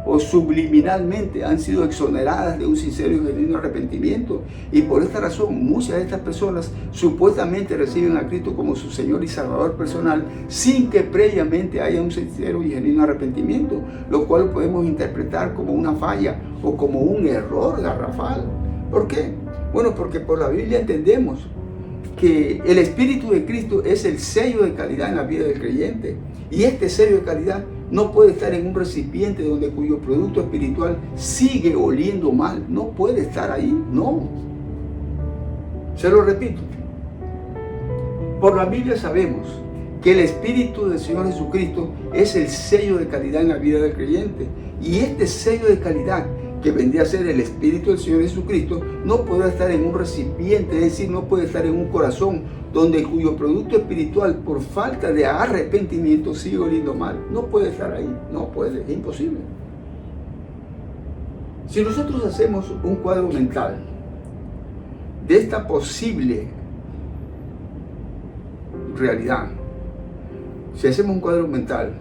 o subliminalmente han sido exoneradas de un sincero y genuino arrepentimiento, y por esta razón muchas de estas personas supuestamente reciben a Cristo como su Señor y Salvador personal sin que previamente haya un sincero y genuino arrepentimiento, lo cual podemos interpretar como una falla o como un error garrafal. ¿Por qué? Bueno, porque por la Biblia entendemos que el Espíritu de Cristo es el sello de calidad en la vida del creyente, y este sello de calidad no puede estar en un recipiente cuyo producto espiritual sigue oliendo mal. No puede estar ahí, no. Se lo repito. Por la Biblia sabemos que el Espíritu del Señor Jesucristo es el sello de calidad en la vida del creyente. Y este sello de calidad, que vendría a ser el Espíritu del Señor Jesucristo, no puede estar en un recipiente, es decir, no puede estar en un corazón cuyo producto espiritual por falta de arrepentimiento sigue oliendo mal. No puede estar ahí, no puede, es imposible. Si nosotros hacemos un cuadro mental de esta posible realidad, si hacemos un cuadro mental,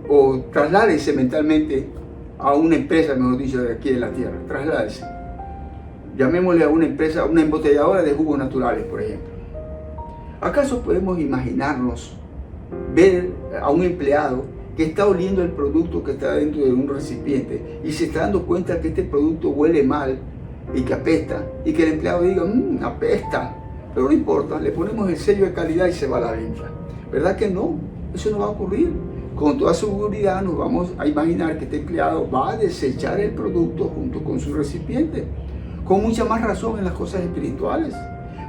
o trasládese mentalmente a una empresa, mejor dicho, de aquí de la tierra, trasládese. Llamémosle a una empresa, una embotelladora de jugos naturales, por ejemplo. ¿Acaso podemos imaginarnos ver a un empleado que está oliendo el producto que está dentro de un recipiente y se está dando cuenta que este producto huele mal y que apesta, y que el empleado diga, apesta, pero no importa, le ponemos el sello de calidad y se va a la venta? ¿Verdad que no? Eso no va a ocurrir. Con toda seguridad nos vamos a imaginar que este empleado va a desechar el producto junto con su recipiente. Con mucha más razón en las cosas espirituales.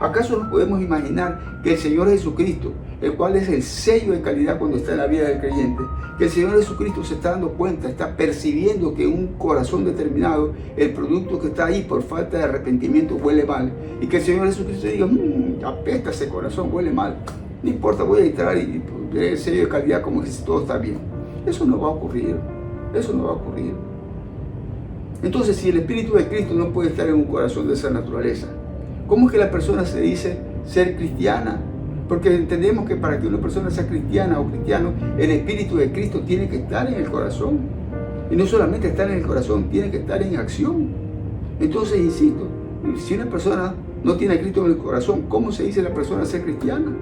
¿Acaso nos podemos imaginar que el Señor Jesucristo, el cual es el sello de calidad cuando está en la vida del creyente, que el Señor Jesucristo se está dando cuenta, está percibiendo que un corazón determinado, el producto que está ahí por falta de arrepentimiento huele mal, y que el Señor Jesucristo diga, apesta ese corazón, huele mal, no importa, voy a entrar y ver el sello de calidad como que todo está bien? Eso no va a ocurrir, eso no va a ocurrir. Entonces, si el Espíritu de Cristo no puede estar en un corazón de esa naturaleza, ¿cómo es que la persona se dice ser cristiana? Porque entendemos que para que una persona sea cristiana o cristiano, el Espíritu de Cristo tiene que estar en el corazón. Y no solamente estar en el corazón, tiene que estar en acción. Entonces, insisto, si una persona no tiene a Cristo en el corazón, ¿cómo se dice la persona ser cristiana?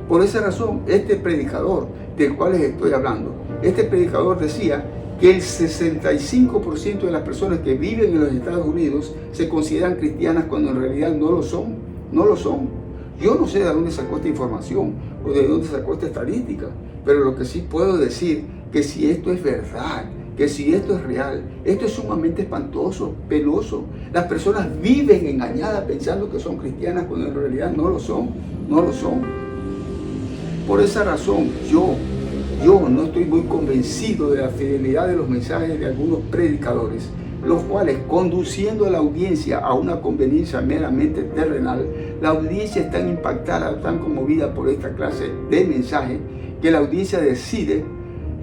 Por esa razón, este predicador del cual les estoy hablando, este predicador decía que el 65% de las personas que viven en los Estados Unidos se consideran cristianas cuando en realidad no lo son, no lo son. Yo no sé de dónde sacó esta información o de dónde sacó esta estadística, pero lo que sí puedo decir que si esto es verdad, que si esto es real, esto es sumamente espantoso, penoso. Las personas viven engañadas pensando que son cristianas cuando en realidad no lo son, no lo son. Por esa razón yo no estoy muy convencido de la fidelidad de los mensajes de algunos predicadores, los cuales, conduciendo a la audiencia a una conveniencia meramente terrenal, la audiencia es tan impactada, tan conmovida por esta clase de mensaje, que la audiencia decide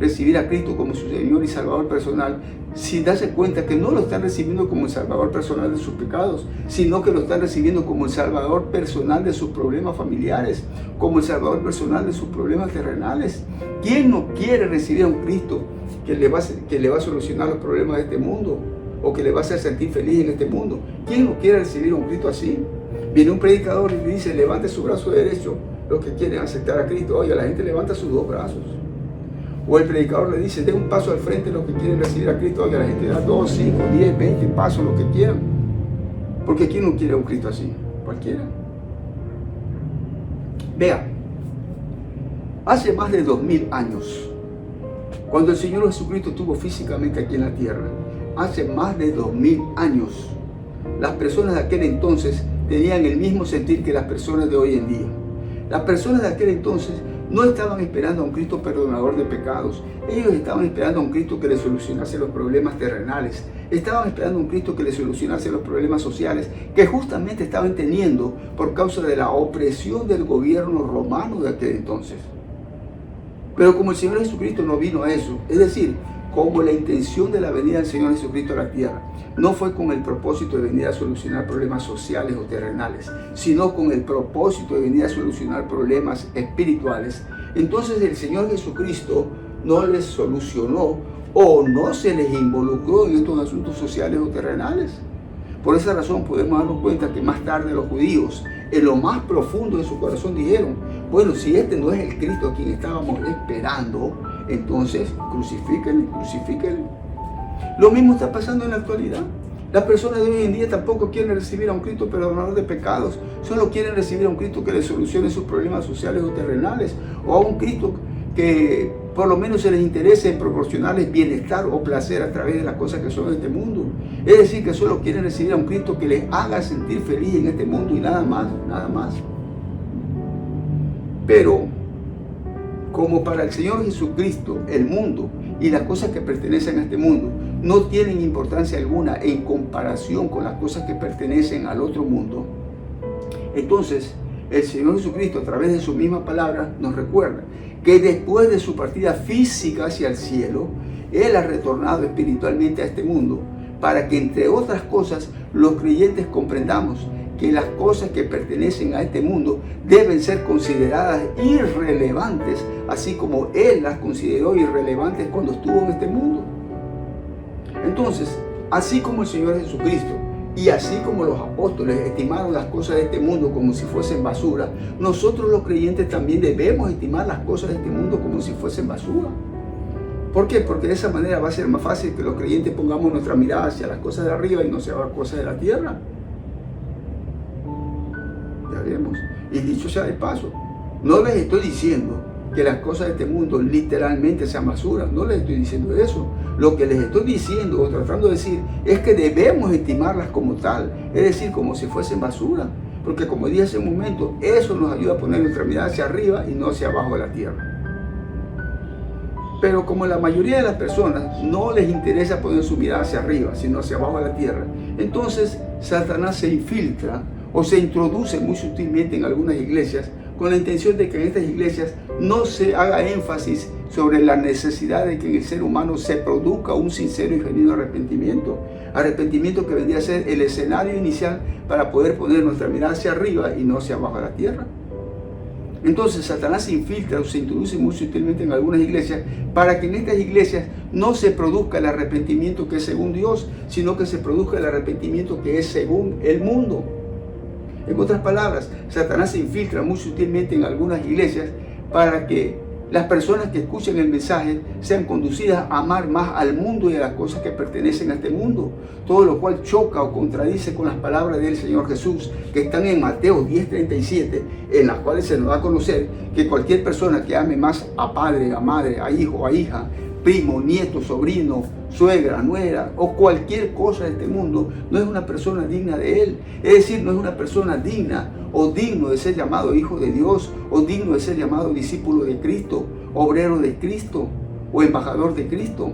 recibir a Cristo como su Señor y Salvador personal, sin darse cuenta que no lo están recibiendo como el Salvador personal de sus pecados, sino que lo están recibiendo como el Salvador personal de sus problemas familiares, como el Salvador personal de sus problemas terrenales. ¿Quién no quiere recibir a un Cristo que le va a solucionar los problemas de este mundo, o que le va a hacer sentir feliz en este mundo? ¿Quién no quiere recibir a un Cristo así? Viene un predicador y le dice: levante su brazo derecho los que quieren aceptar a Cristo. Oye, la gente levanta sus dos brazos. O el predicador le dice: dé un paso al frente los que quieren recibir a Cristo. Oye, la gente da 2, 5, 10, 20 pasos, lo que quieran. Porque ¿quién no quiere a un Cristo así? Cualquiera. Vea, hace más de 2000 años, cuando el Señor Jesucristo estuvo físicamente aquí en la tierra, hace más de 2000 años, las personas de aquel entonces tenían el mismo sentir que las personas de hoy en día. Las personas de aquel entonces no estaban esperando a un Cristo perdonador de pecados. Ellos estaban esperando a un Cristo que les solucionase los problemas terrenales. Estaban esperando a un Cristo que les solucionase los problemas sociales que justamente estaban teniendo por causa de la opresión del gobierno romano de aquel entonces. Pero como el Señor Jesucristo no vino a eso, es decir, como la intención de la venida del Señor Jesucristo a la tierra no fue con el propósito de venir a solucionar problemas sociales o terrenales, sino con el propósito de venir a solucionar problemas espirituales, entonces el Señor Jesucristo no les solucionó o no se les involucró en estos asuntos sociales o terrenales. Por esa razón podemos darnos cuenta que más tarde los judíos, en lo más profundo de su corazón, dijeron: bueno, si este no es el Cristo a quien estábamos esperando, entonces crucifíquenle. Lo mismo está pasando en la actualidad. Las personas de hoy en día tampoco quieren recibir a un Cristo perdonador de pecados, solo quieren recibir a un Cristo que les solucione sus problemas sociales o terrenales, o a un Cristo que por lo menos se les interese en proporcionarles bienestar o placer a través de las cosas que son de este mundo. Es decir, que solo quieren recibir a un Cristo que les haga sentir feliz en este mundo y nada más, nada más. Pero como para el Señor Jesucristo el mundo y las cosas que pertenecen a este mundo no tienen importancia alguna en comparación con las cosas que pertenecen al otro mundo, entonces el Señor Jesucristo, a través de su misma palabra, nos recuerda que después de su partida física hacia el cielo, Él ha retornado espiritualmente a este mundo para que, entre otras cosas, los creyentes comprendamos que las cosas que pertenecen a este mundo deben ser consideradas irrelevantes, así como Él las consideró irrelevantes cuando estuvo en este mundo. Entonces, así como el Señor Jesucristo y así como los apóstoles estimaron las cosas de este mundo como si fuesen basura, nosotros los creyentes también debemos estimar las cosas de este mundo como si fuesen basura. ¿Por qué? Porque de esa manera va a ser más fácil que los creyentes pongamos nuestra mirada hacia las cosas de arriba y no hacia las cosas de la tierra. Ya vemos. Y dicho sea de paso, no les estoy diciendo que las cosas de este mundo literalmente sean basura, no les estoy diciendo eso. Lo que les estoy diciendo o tratando de decir es que debemos estimarlas como tal, es decir, como si fuesen basura, porque como dije hace un momento, eso nos ayuda a poner nuestra mirada hacia arriba y no hacia abajo de la tierra. Pero como la mayoría de las personas no les interesa poner su mirada hacia arriba, sino hacia abajo de la tierra, entonces Satanás se infiltra o se introduce muy sutilmente en algunas iglesias con la intención de que en estas iglesias no se haga énfasis sobre la necesidad de que en el ser humano se produzca un sincero y genuino arrepentimiento. Arrepentimiento que vendría a ser el escenario inicial para poder poner nuestra mirada hacia arriba y no hacia abajo de la tierra. Entonces Satanás se infiltra o se introduce muy sutilmente en algunas iglesias para que en estas iglesias no se produzca el arrepentimiento que es según Dios, sino que se produzca el arrepentimiento que es según el mundo. En otras palabras, Satanás se infiltra muy sutilmente en algunas iglesias para que las personas que escuchen el mensaje sean conducidas a amar más al mundo y a las cosas que pertenecen a este mundo, todo lo cual choca o contradice con las palabras del Señor Jesús que están en Mateo 10:37, en las cuales se nos da a conocer que cualquier persona que ame más a padre, a madre, a hijo, a hija, primo, nieto, sobrino, suegra, nuera o cualquier cosa de este mundo, no es una persona digna de Él. Es decir, no es una persona digna o digno de ser llamado hijo de Dios o digno de ser llamado discípulo de Cristo, obrero de Cristo o embajador de Cristo.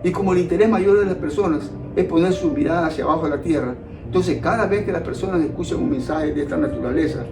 Y como el interés mayor de las personas es poner su mirada hacia abajo de la tierra, entonces cada vez que las personas escuchan un mensaje de esta naturaleza,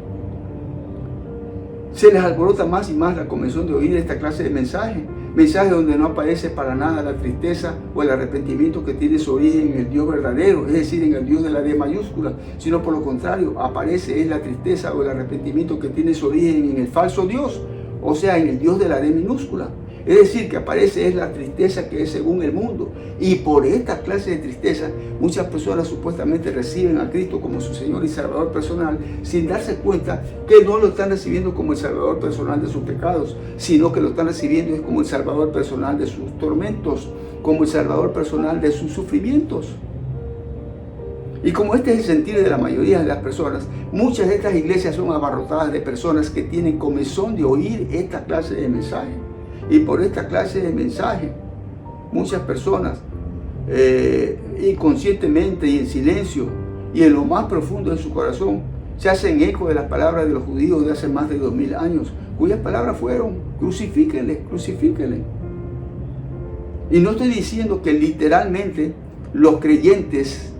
se les alborota más y más la comezón de oír esta clase de mensaje. mensaje donde no aparece para nada la tristeza o el arrepentimiento que tiene su origen en el Dios verdadero, es decir, en el Dios de la D mayúscula, sino por lo contrario, aparece es la tristeza o el arrepentimiento que tiene su origen en el falso Dios, o sea, en el Dios de la D minúscula. Es decir, que aparece es la tristeza que es según el mundo. Y por esta clase de tristeza, muchas personas supuestamente reciben a Cristo como su Señor y Salvador personal, sin darse cuenta que no lo están recibiendo como el Salvador personal de sus pecados, sino que lo están recibiendo es como el Salvador personal de sus tormentos, como el Salvador personal de sus sufrimientos. Y como este es el sentir de la mayoría de las personas, muchas de estas iglesias son abarrotadas de personas que tienen comezón de oír esta clase de mensaje. Y por esta clase de mensaje, muchas personas, inconscientemente y en silencio, y en lo más profundo de su corazón, se hacen eco de las palabras de los judíos de hace más de 2000 años, cuyas palabras fueron: crucifíquenle, crucifíquenle. Y no estoy diciendo que literalmente los creyentes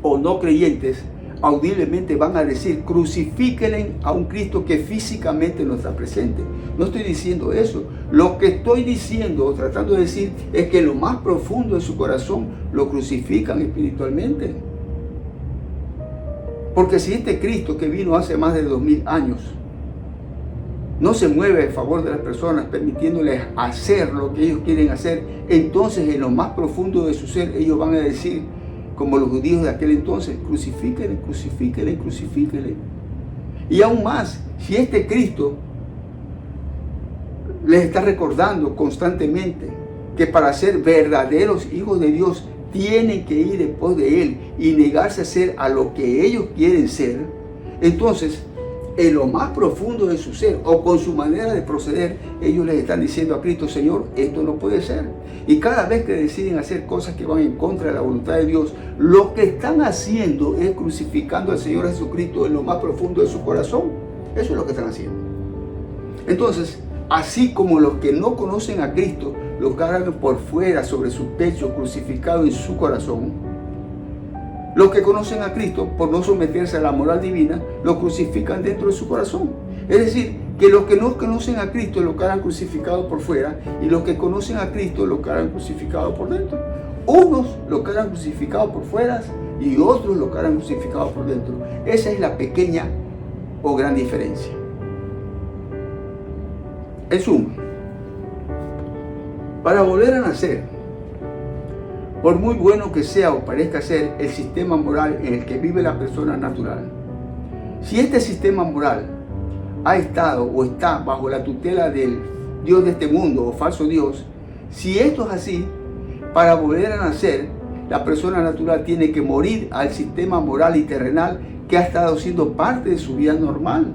o no creyentes audiblemente van a decir: crucifíquenle a un Cristo que físicamente no está presente. No estoy diciendo eso. Lo que estoy diciendo o tratando de decir es que en lo más profundo de su corazón lo crucifican espiritualmente. Porque si este Cristo que vino hace más de 2000 años no se mueve a favor de las personas, permitiéndoles hacer lo que ellos quieren hacer, entonces en lo más profundo de su ser ellos van a decir, como los judíos de aquel entonces: crucifíquenle, crucifíquenle, crucifíquenle. Y aún más, si este Cristo les está recordando constantemente que para ser verdaderos hijos de Dios tienen que ir en pos de Él y negarse a ser a lo que ellos quieren ser, entonces en lo más profundo de su ser o con su manera de proceder, ellos les están diciendo a Cristo: Señor, esto no puede ser. Y cada vez que deciden hacer cosas que van en contra de la voluntad de Dios, lo que están haciendo es crucificando al Señor Jesucristo en lo más profundo de su corazón. Eso es lo que están haciendo. Entonces, así como los que no conocen a Cristo lo cargan por fuera sobre su pecho crucificado en su corazón, los que conocen a Cristo, por no someterse a la moral divina, lo crucifican dentro de su corazón. Es decir, que los que no conocen a Cristo lo cargan crucificado por fuera, y los que conocen a Cristo lo cargan crucificado por dentro. Unos lo cargan crucificado por fuera y otros lo cargan crucificado por dentro. Esa es la pequeña o gran diferencia. En suma, para volver a nacer, por muy bueno que sea o parezca ser el sistema moral en el que vive la persona natural, si este sistema moral ha estado o está bajo la tutela del Dios de este mundo o falso Dios, si esto es así, para volver a nacer, la persona natural tiene que morir al sistema moral y terrenal que ha estado siendo parte de su vida normal.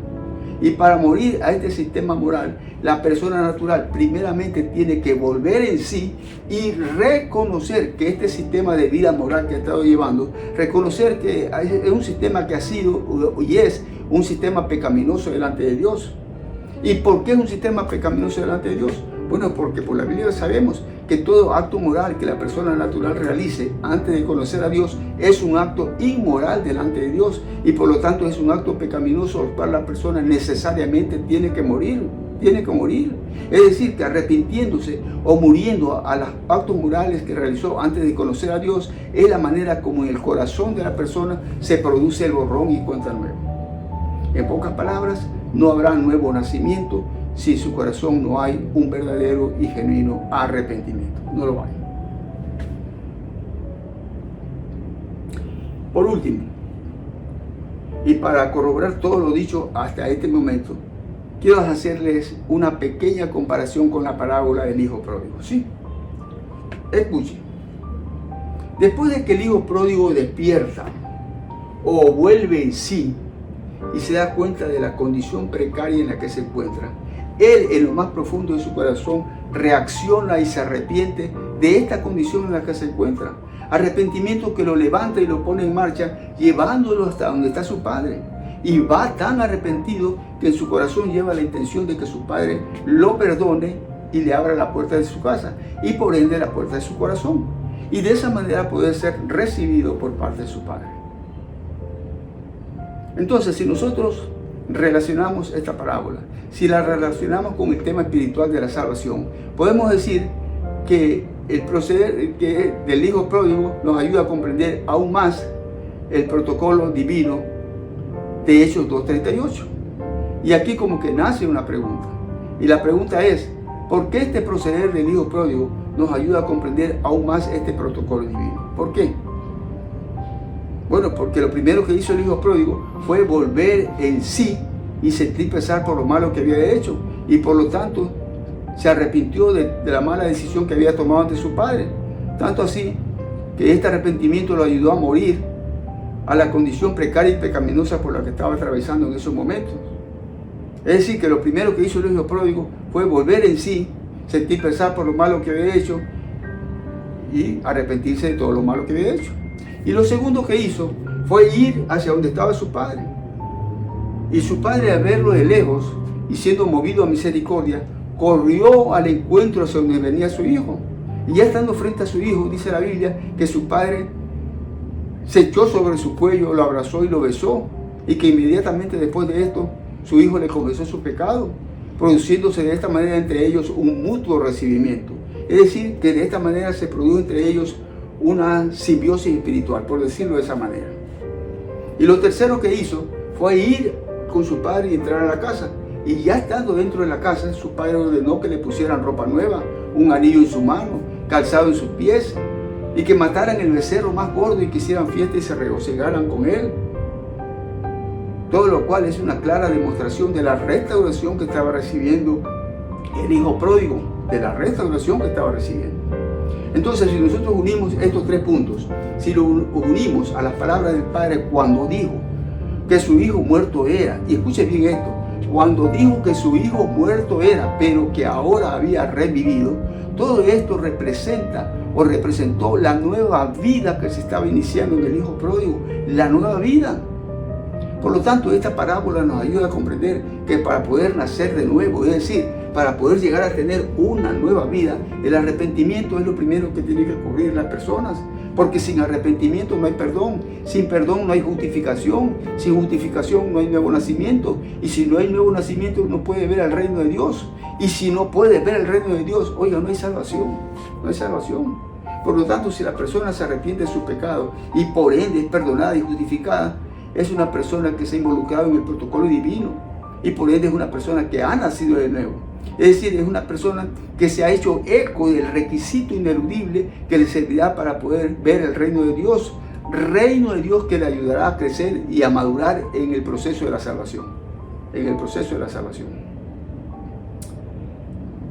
Y para morir a este sistema moral, la persona natural primeramente tiene que volver en sí y reconocer que este sistema de vida moral que ha estado llevando, reconocer que es un sistema que ha sido y es un sistema pecaminoso delante de Dios. ¿Y por qué es un sistema pecaminoso delante de Dios? Bueno, porque por la Biblia sabemos que todo acto moral que la persona natural realice antes de conocer a Dios es un acto inmoral delante de Dios, y por lo tanto es un acto pecaminoso al cual la persona necesariamente tiene que morir. Es decir, que arrepintiéndose o muriendo a los actos morales que realizó antes de conocer a Dios es la manera como en el corazón de la persona se produce el borrón y cuenta nueva. En pocas palabras, no habrá nuevo nacimiento si en su corazón no hay un verdadero y genuino arrepentimiento. No lo hay. Por último, y para corroborar todo lo dicho hasta este momento, quiero hacerles una pequeña comparación con la parábola del hijo pródigo. ¿Sí? Escuchen. Después de que el hijo pródigo despierta o vuelve en sí y se da cuenta de la condición precaria en la que se encuentra, él en lo más profundo de su corazón reacciona y se arrepiente de esta condición en la que se encuentra. Arrepentimiento que lo levanta y lo pone en marcha, llevándolo hasta donde está su padre. Y va tan arrepentido que en su corazón lleva la intención de que su padre lo perdone y le abra la puerta de su casa y por ende la puerta de su corazón. Y de esa manera poder ser recibido por parte de su padre. Entonces, si nosotros relacionamos esta parábola, si la relacionamos con el tema espiritual de la salvación, podemos decir que el proceder del hijo pródigo nos ayuda a comprender aún más el protocolo divino de Hechos 2:38. Y aquí como que nace una pregunta. Y la pregunta es, ¿por qué este proceder del hijo pródigo nos ayuda a comprender aún más este protocolo divino? ¿Por qué? Bueno, porque lo primero que hizo el hijo pródigo fue volver en sí y sentir pesar por lo malo que había hecho. Y por lo tanto, se arrepintió de la mala decisión que había tomado ante su padre. Tanto así que este arrepentimiento lo ayudó a morir a la condición precaria y pecaminosa por la que estaba atravesando en esos momentos. Es decir, que lo primero que hizo el hijo pródigo fue volver en sí, sentir pesar por lo malo que había hecho y arrepentirse de todo lo malo que había hecho. Y lo segundo que hizo fue ir hacia donde estaba su padre. Y su padre, al verlo de lejos y siendo movido a misericordia, corrió al encuentro hacia donde venía su hijo. Y ya estando frente a su hijo, dice la Biblia que su padre se echó sobre su cuello, lo abrazó y lo besó. Y que inmediatamente después de esto, su hijo le confesó su pecado, produciéndose de esta manera entre ellos un mutuo recibimiento. Es decir, que de esta manera se produjo entre ellos una simbiosis espiritual, por decirlo de esa manera. Y lo tercero que hizo fue ir con su padre y entrar a la casa. Y ya estando dentro de la casa, su padre ordenó que le pusieran ropa nueva, un anillo en su mano, calzado en sus pies, y que mataran el becerro más gordo y que hicieran fiesta y se regocijaran con él. Todo lo cual es una clara demostración de la restauración que estaba recibiendo el hijo pródigo, de la restauración que estaba recibiendo. Entonces, si nosotros unimos estos tres puntos, si lo unimos a las palabras del Padre cuando dijo que su hijo muerto era, y escuche bien esto, cuando dijo que su hijo muerto era, pero que ahora había revivido, todo esto representa o representó la nueva vida que se estaba iniciando en el hijo pródigo, la nueva vida. Por lo tanto, esta parábola nos ayuda a comprender que para poder nacer de nuevo, es decir, para poder llegar a tener una nueva vida, el arrepentimiento es lo primero que tiene que ocurrir en las personas. Porque sin arrepentimiento no hay perdón, sin perdón no hay justificación, sin justificación no hay nuevo nacimiento. Y si no hay nuevo nacimiento no puede ver el reino de Dios. Y si no puede ver el reino de Dios, oiga, no hay salvación, no hay salvación. Por lo tanto, si la persona se arrepiente de su pecado y por ende es perdonada y justificada, es una persona que se ha involucrado en el protocolo divino y por ende es una persona que ha nacido de nuevo. Es decir, es una persona que se ha hecho eco del requisito ineludible que le servirá para poder ver el reino de Dios que le ayudará a crecer y a madurar en el proceso de la salvación. En el proceso de la salvación.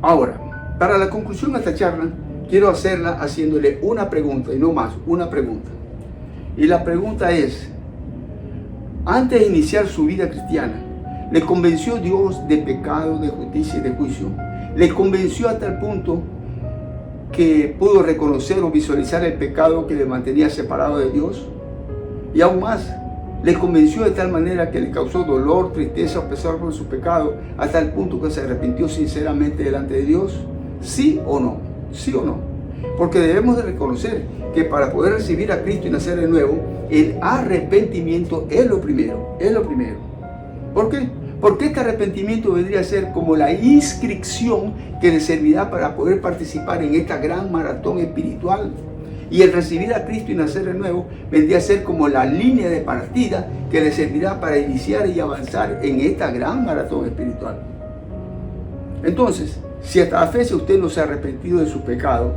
Ahora, para la conclusión de esta charla, quiero hacerla haciéndole una pregunta y no más, una pregunta. Y la pregunta es, antes de iniciar su vida cristiana, ¿le convenció Dios de pecado, de justicia y de juicio? ¿Le convenció hasta el punto que pudo reconocer o visualizar el pecado que le mantenía separado de Dios? Y aún más, ¿le convenció de tal manera que le causó dolor, tristeza o pesar por su pecado hasta el punto que se arrepintió sinceramente delante de Dios? ¿Sí o no? ¿Sí o no? Porque debemos de reconocer que para poder recibir a Cristo y nacer de nuevo, el arrepentimiento es lo primero, es lo primero. ¿Por qué? Porque este arrepentimiento vendría a ser como la inscripción que le servirá para poder participar en esta gran maratón espiritual. Y el recibir a Cristo y nacer de nuevo vendría a ser como la línea de partida que le servirá para iniciar y avanzar en esta gran maratón espiritual. Entonces, si hasta la fecha usted no se ha arrepentido de su pecado,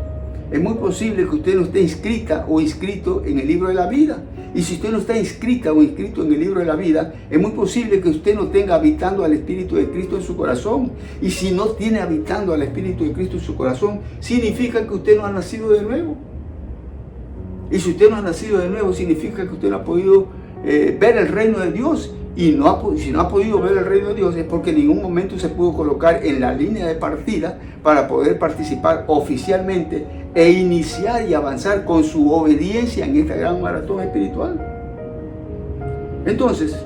es muy posible que usted no esté inscrita o inscrito en el libro de la vida. Y si usted no está inscrita o inscrito en el libro de la vida, es muy posible que usted no tenga habitando al Espíritu de Cristo en su corazón. Y si no tiene habitando al Espíritu de Cristo en su corazón, significa que usted no ha nacido de nuevo. Y si usted no ha nacido de nuevo, significa que usted no ha podido ver el reino de Dios. Y si no ha podido ver el reino de Dios es porque en ningún momento se pudo colocar en la línea de partida para poder participar oficialmente e iniciar y avanzar con su obediencia en esta gran maratón espiritual. Entonces,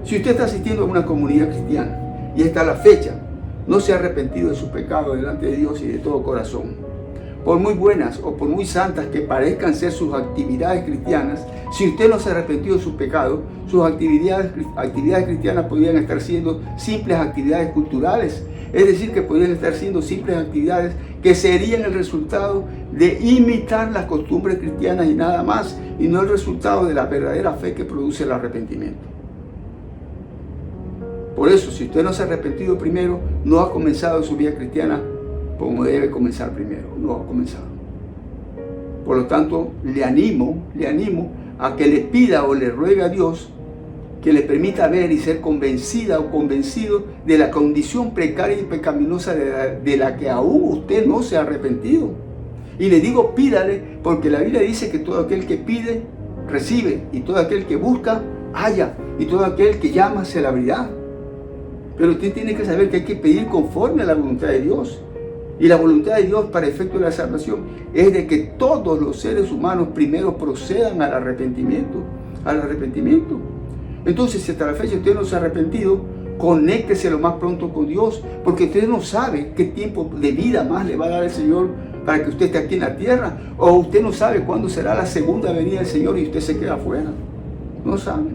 si usted está asistiendo a una comunidad cristiana y hasta la fecha no se ha arrepentido de su pecado delante de Dios y de todo corazón, por muy buenas o por muy santas que parezcan ser sus actividades cristianas, si usted no se ha arrepentido de sus pecados, sus actividades cristianas podrían estar siendo simples actividades culturales, es decir, que podrían estar siendo simples actividades que serían el resultado de imitar las costumbres cristianas y nada más, y no el resultado de la verdadera fe que produce el arrepentimiento. Por eso, si usted no se ha arrepentido primero, no ha comenzado su vida cristiana como debe comenzar primero, no ha comenzado. Por lo tanto, le animo a que le pida o le ruegue a Dios que le permita ver y ser convencida o convencido de la condición precaria y pecaminosa de la que aún usted no se ha arrepentido. Y le digo pídale, porque la Biblia dice que todo aquel que pide, recibe, y todo aquel que busca, halla, y todo aquel que llama, se le abrirá. Pero usted tiene que saber que hay que pedir conforme a la voluntad de Dios. Y la voluntad de Dios para efecto de la salvación es de que todos los seres humanos primero procedan al arrepentimiento. Entonces, si hasta la fecha usted no se ha arrepentido, conéctese lo más pronto con Dios, porque usted no sabe qué tiempo de vida más le va a dar el Señor para que usted esté aquí en la tierra, o usted no sabe cuándo será la segunda venida del Señor y usted se queda afuera. No sabe.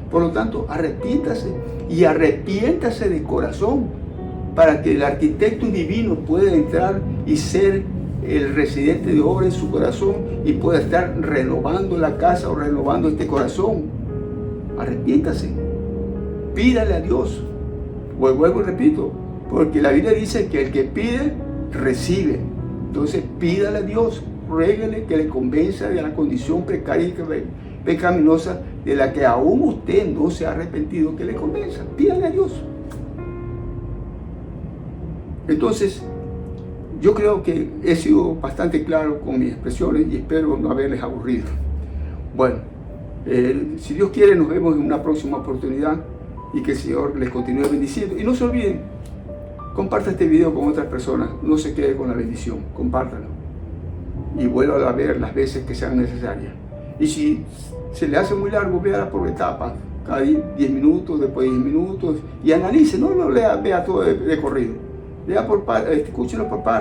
Por lo tanto, arrepiéntase y arrepiéntase de corazón para que el arquitecto divino pueda entrar y ser el residente de obra en su corazón y pueda estar renovando la casa o renovando este corazón. Arrepiéntase, pídale a Dios. Vuelvo y repito, porque la Biblia dice que el que pide, recibe. Entonces pídale a Dios, ruéguele que le convenza de la condición precaria y pecaminosa de la que aún usted no se ha arrepentido, que le convenza. Pídale a Dios. Entonces, yo creo que he sido bastante claro con mis expresiones y espero no haberles aburrido. Bueno, si Dios quiere, nos vemos en una próxima oportunidad y que el Señor les continúe bendiciendo. Y no se olviden, comparta este video con otras personas, no se quede con la bendición, compártanlo. Y vuelva a ver las veces que sean necesarias. Y si se le hace muy largo, véala por etapas, cada 10 minutos, después 10 minutos, y analice, no lo vea todo de corrido. Vea por parte, escúchelo por parte.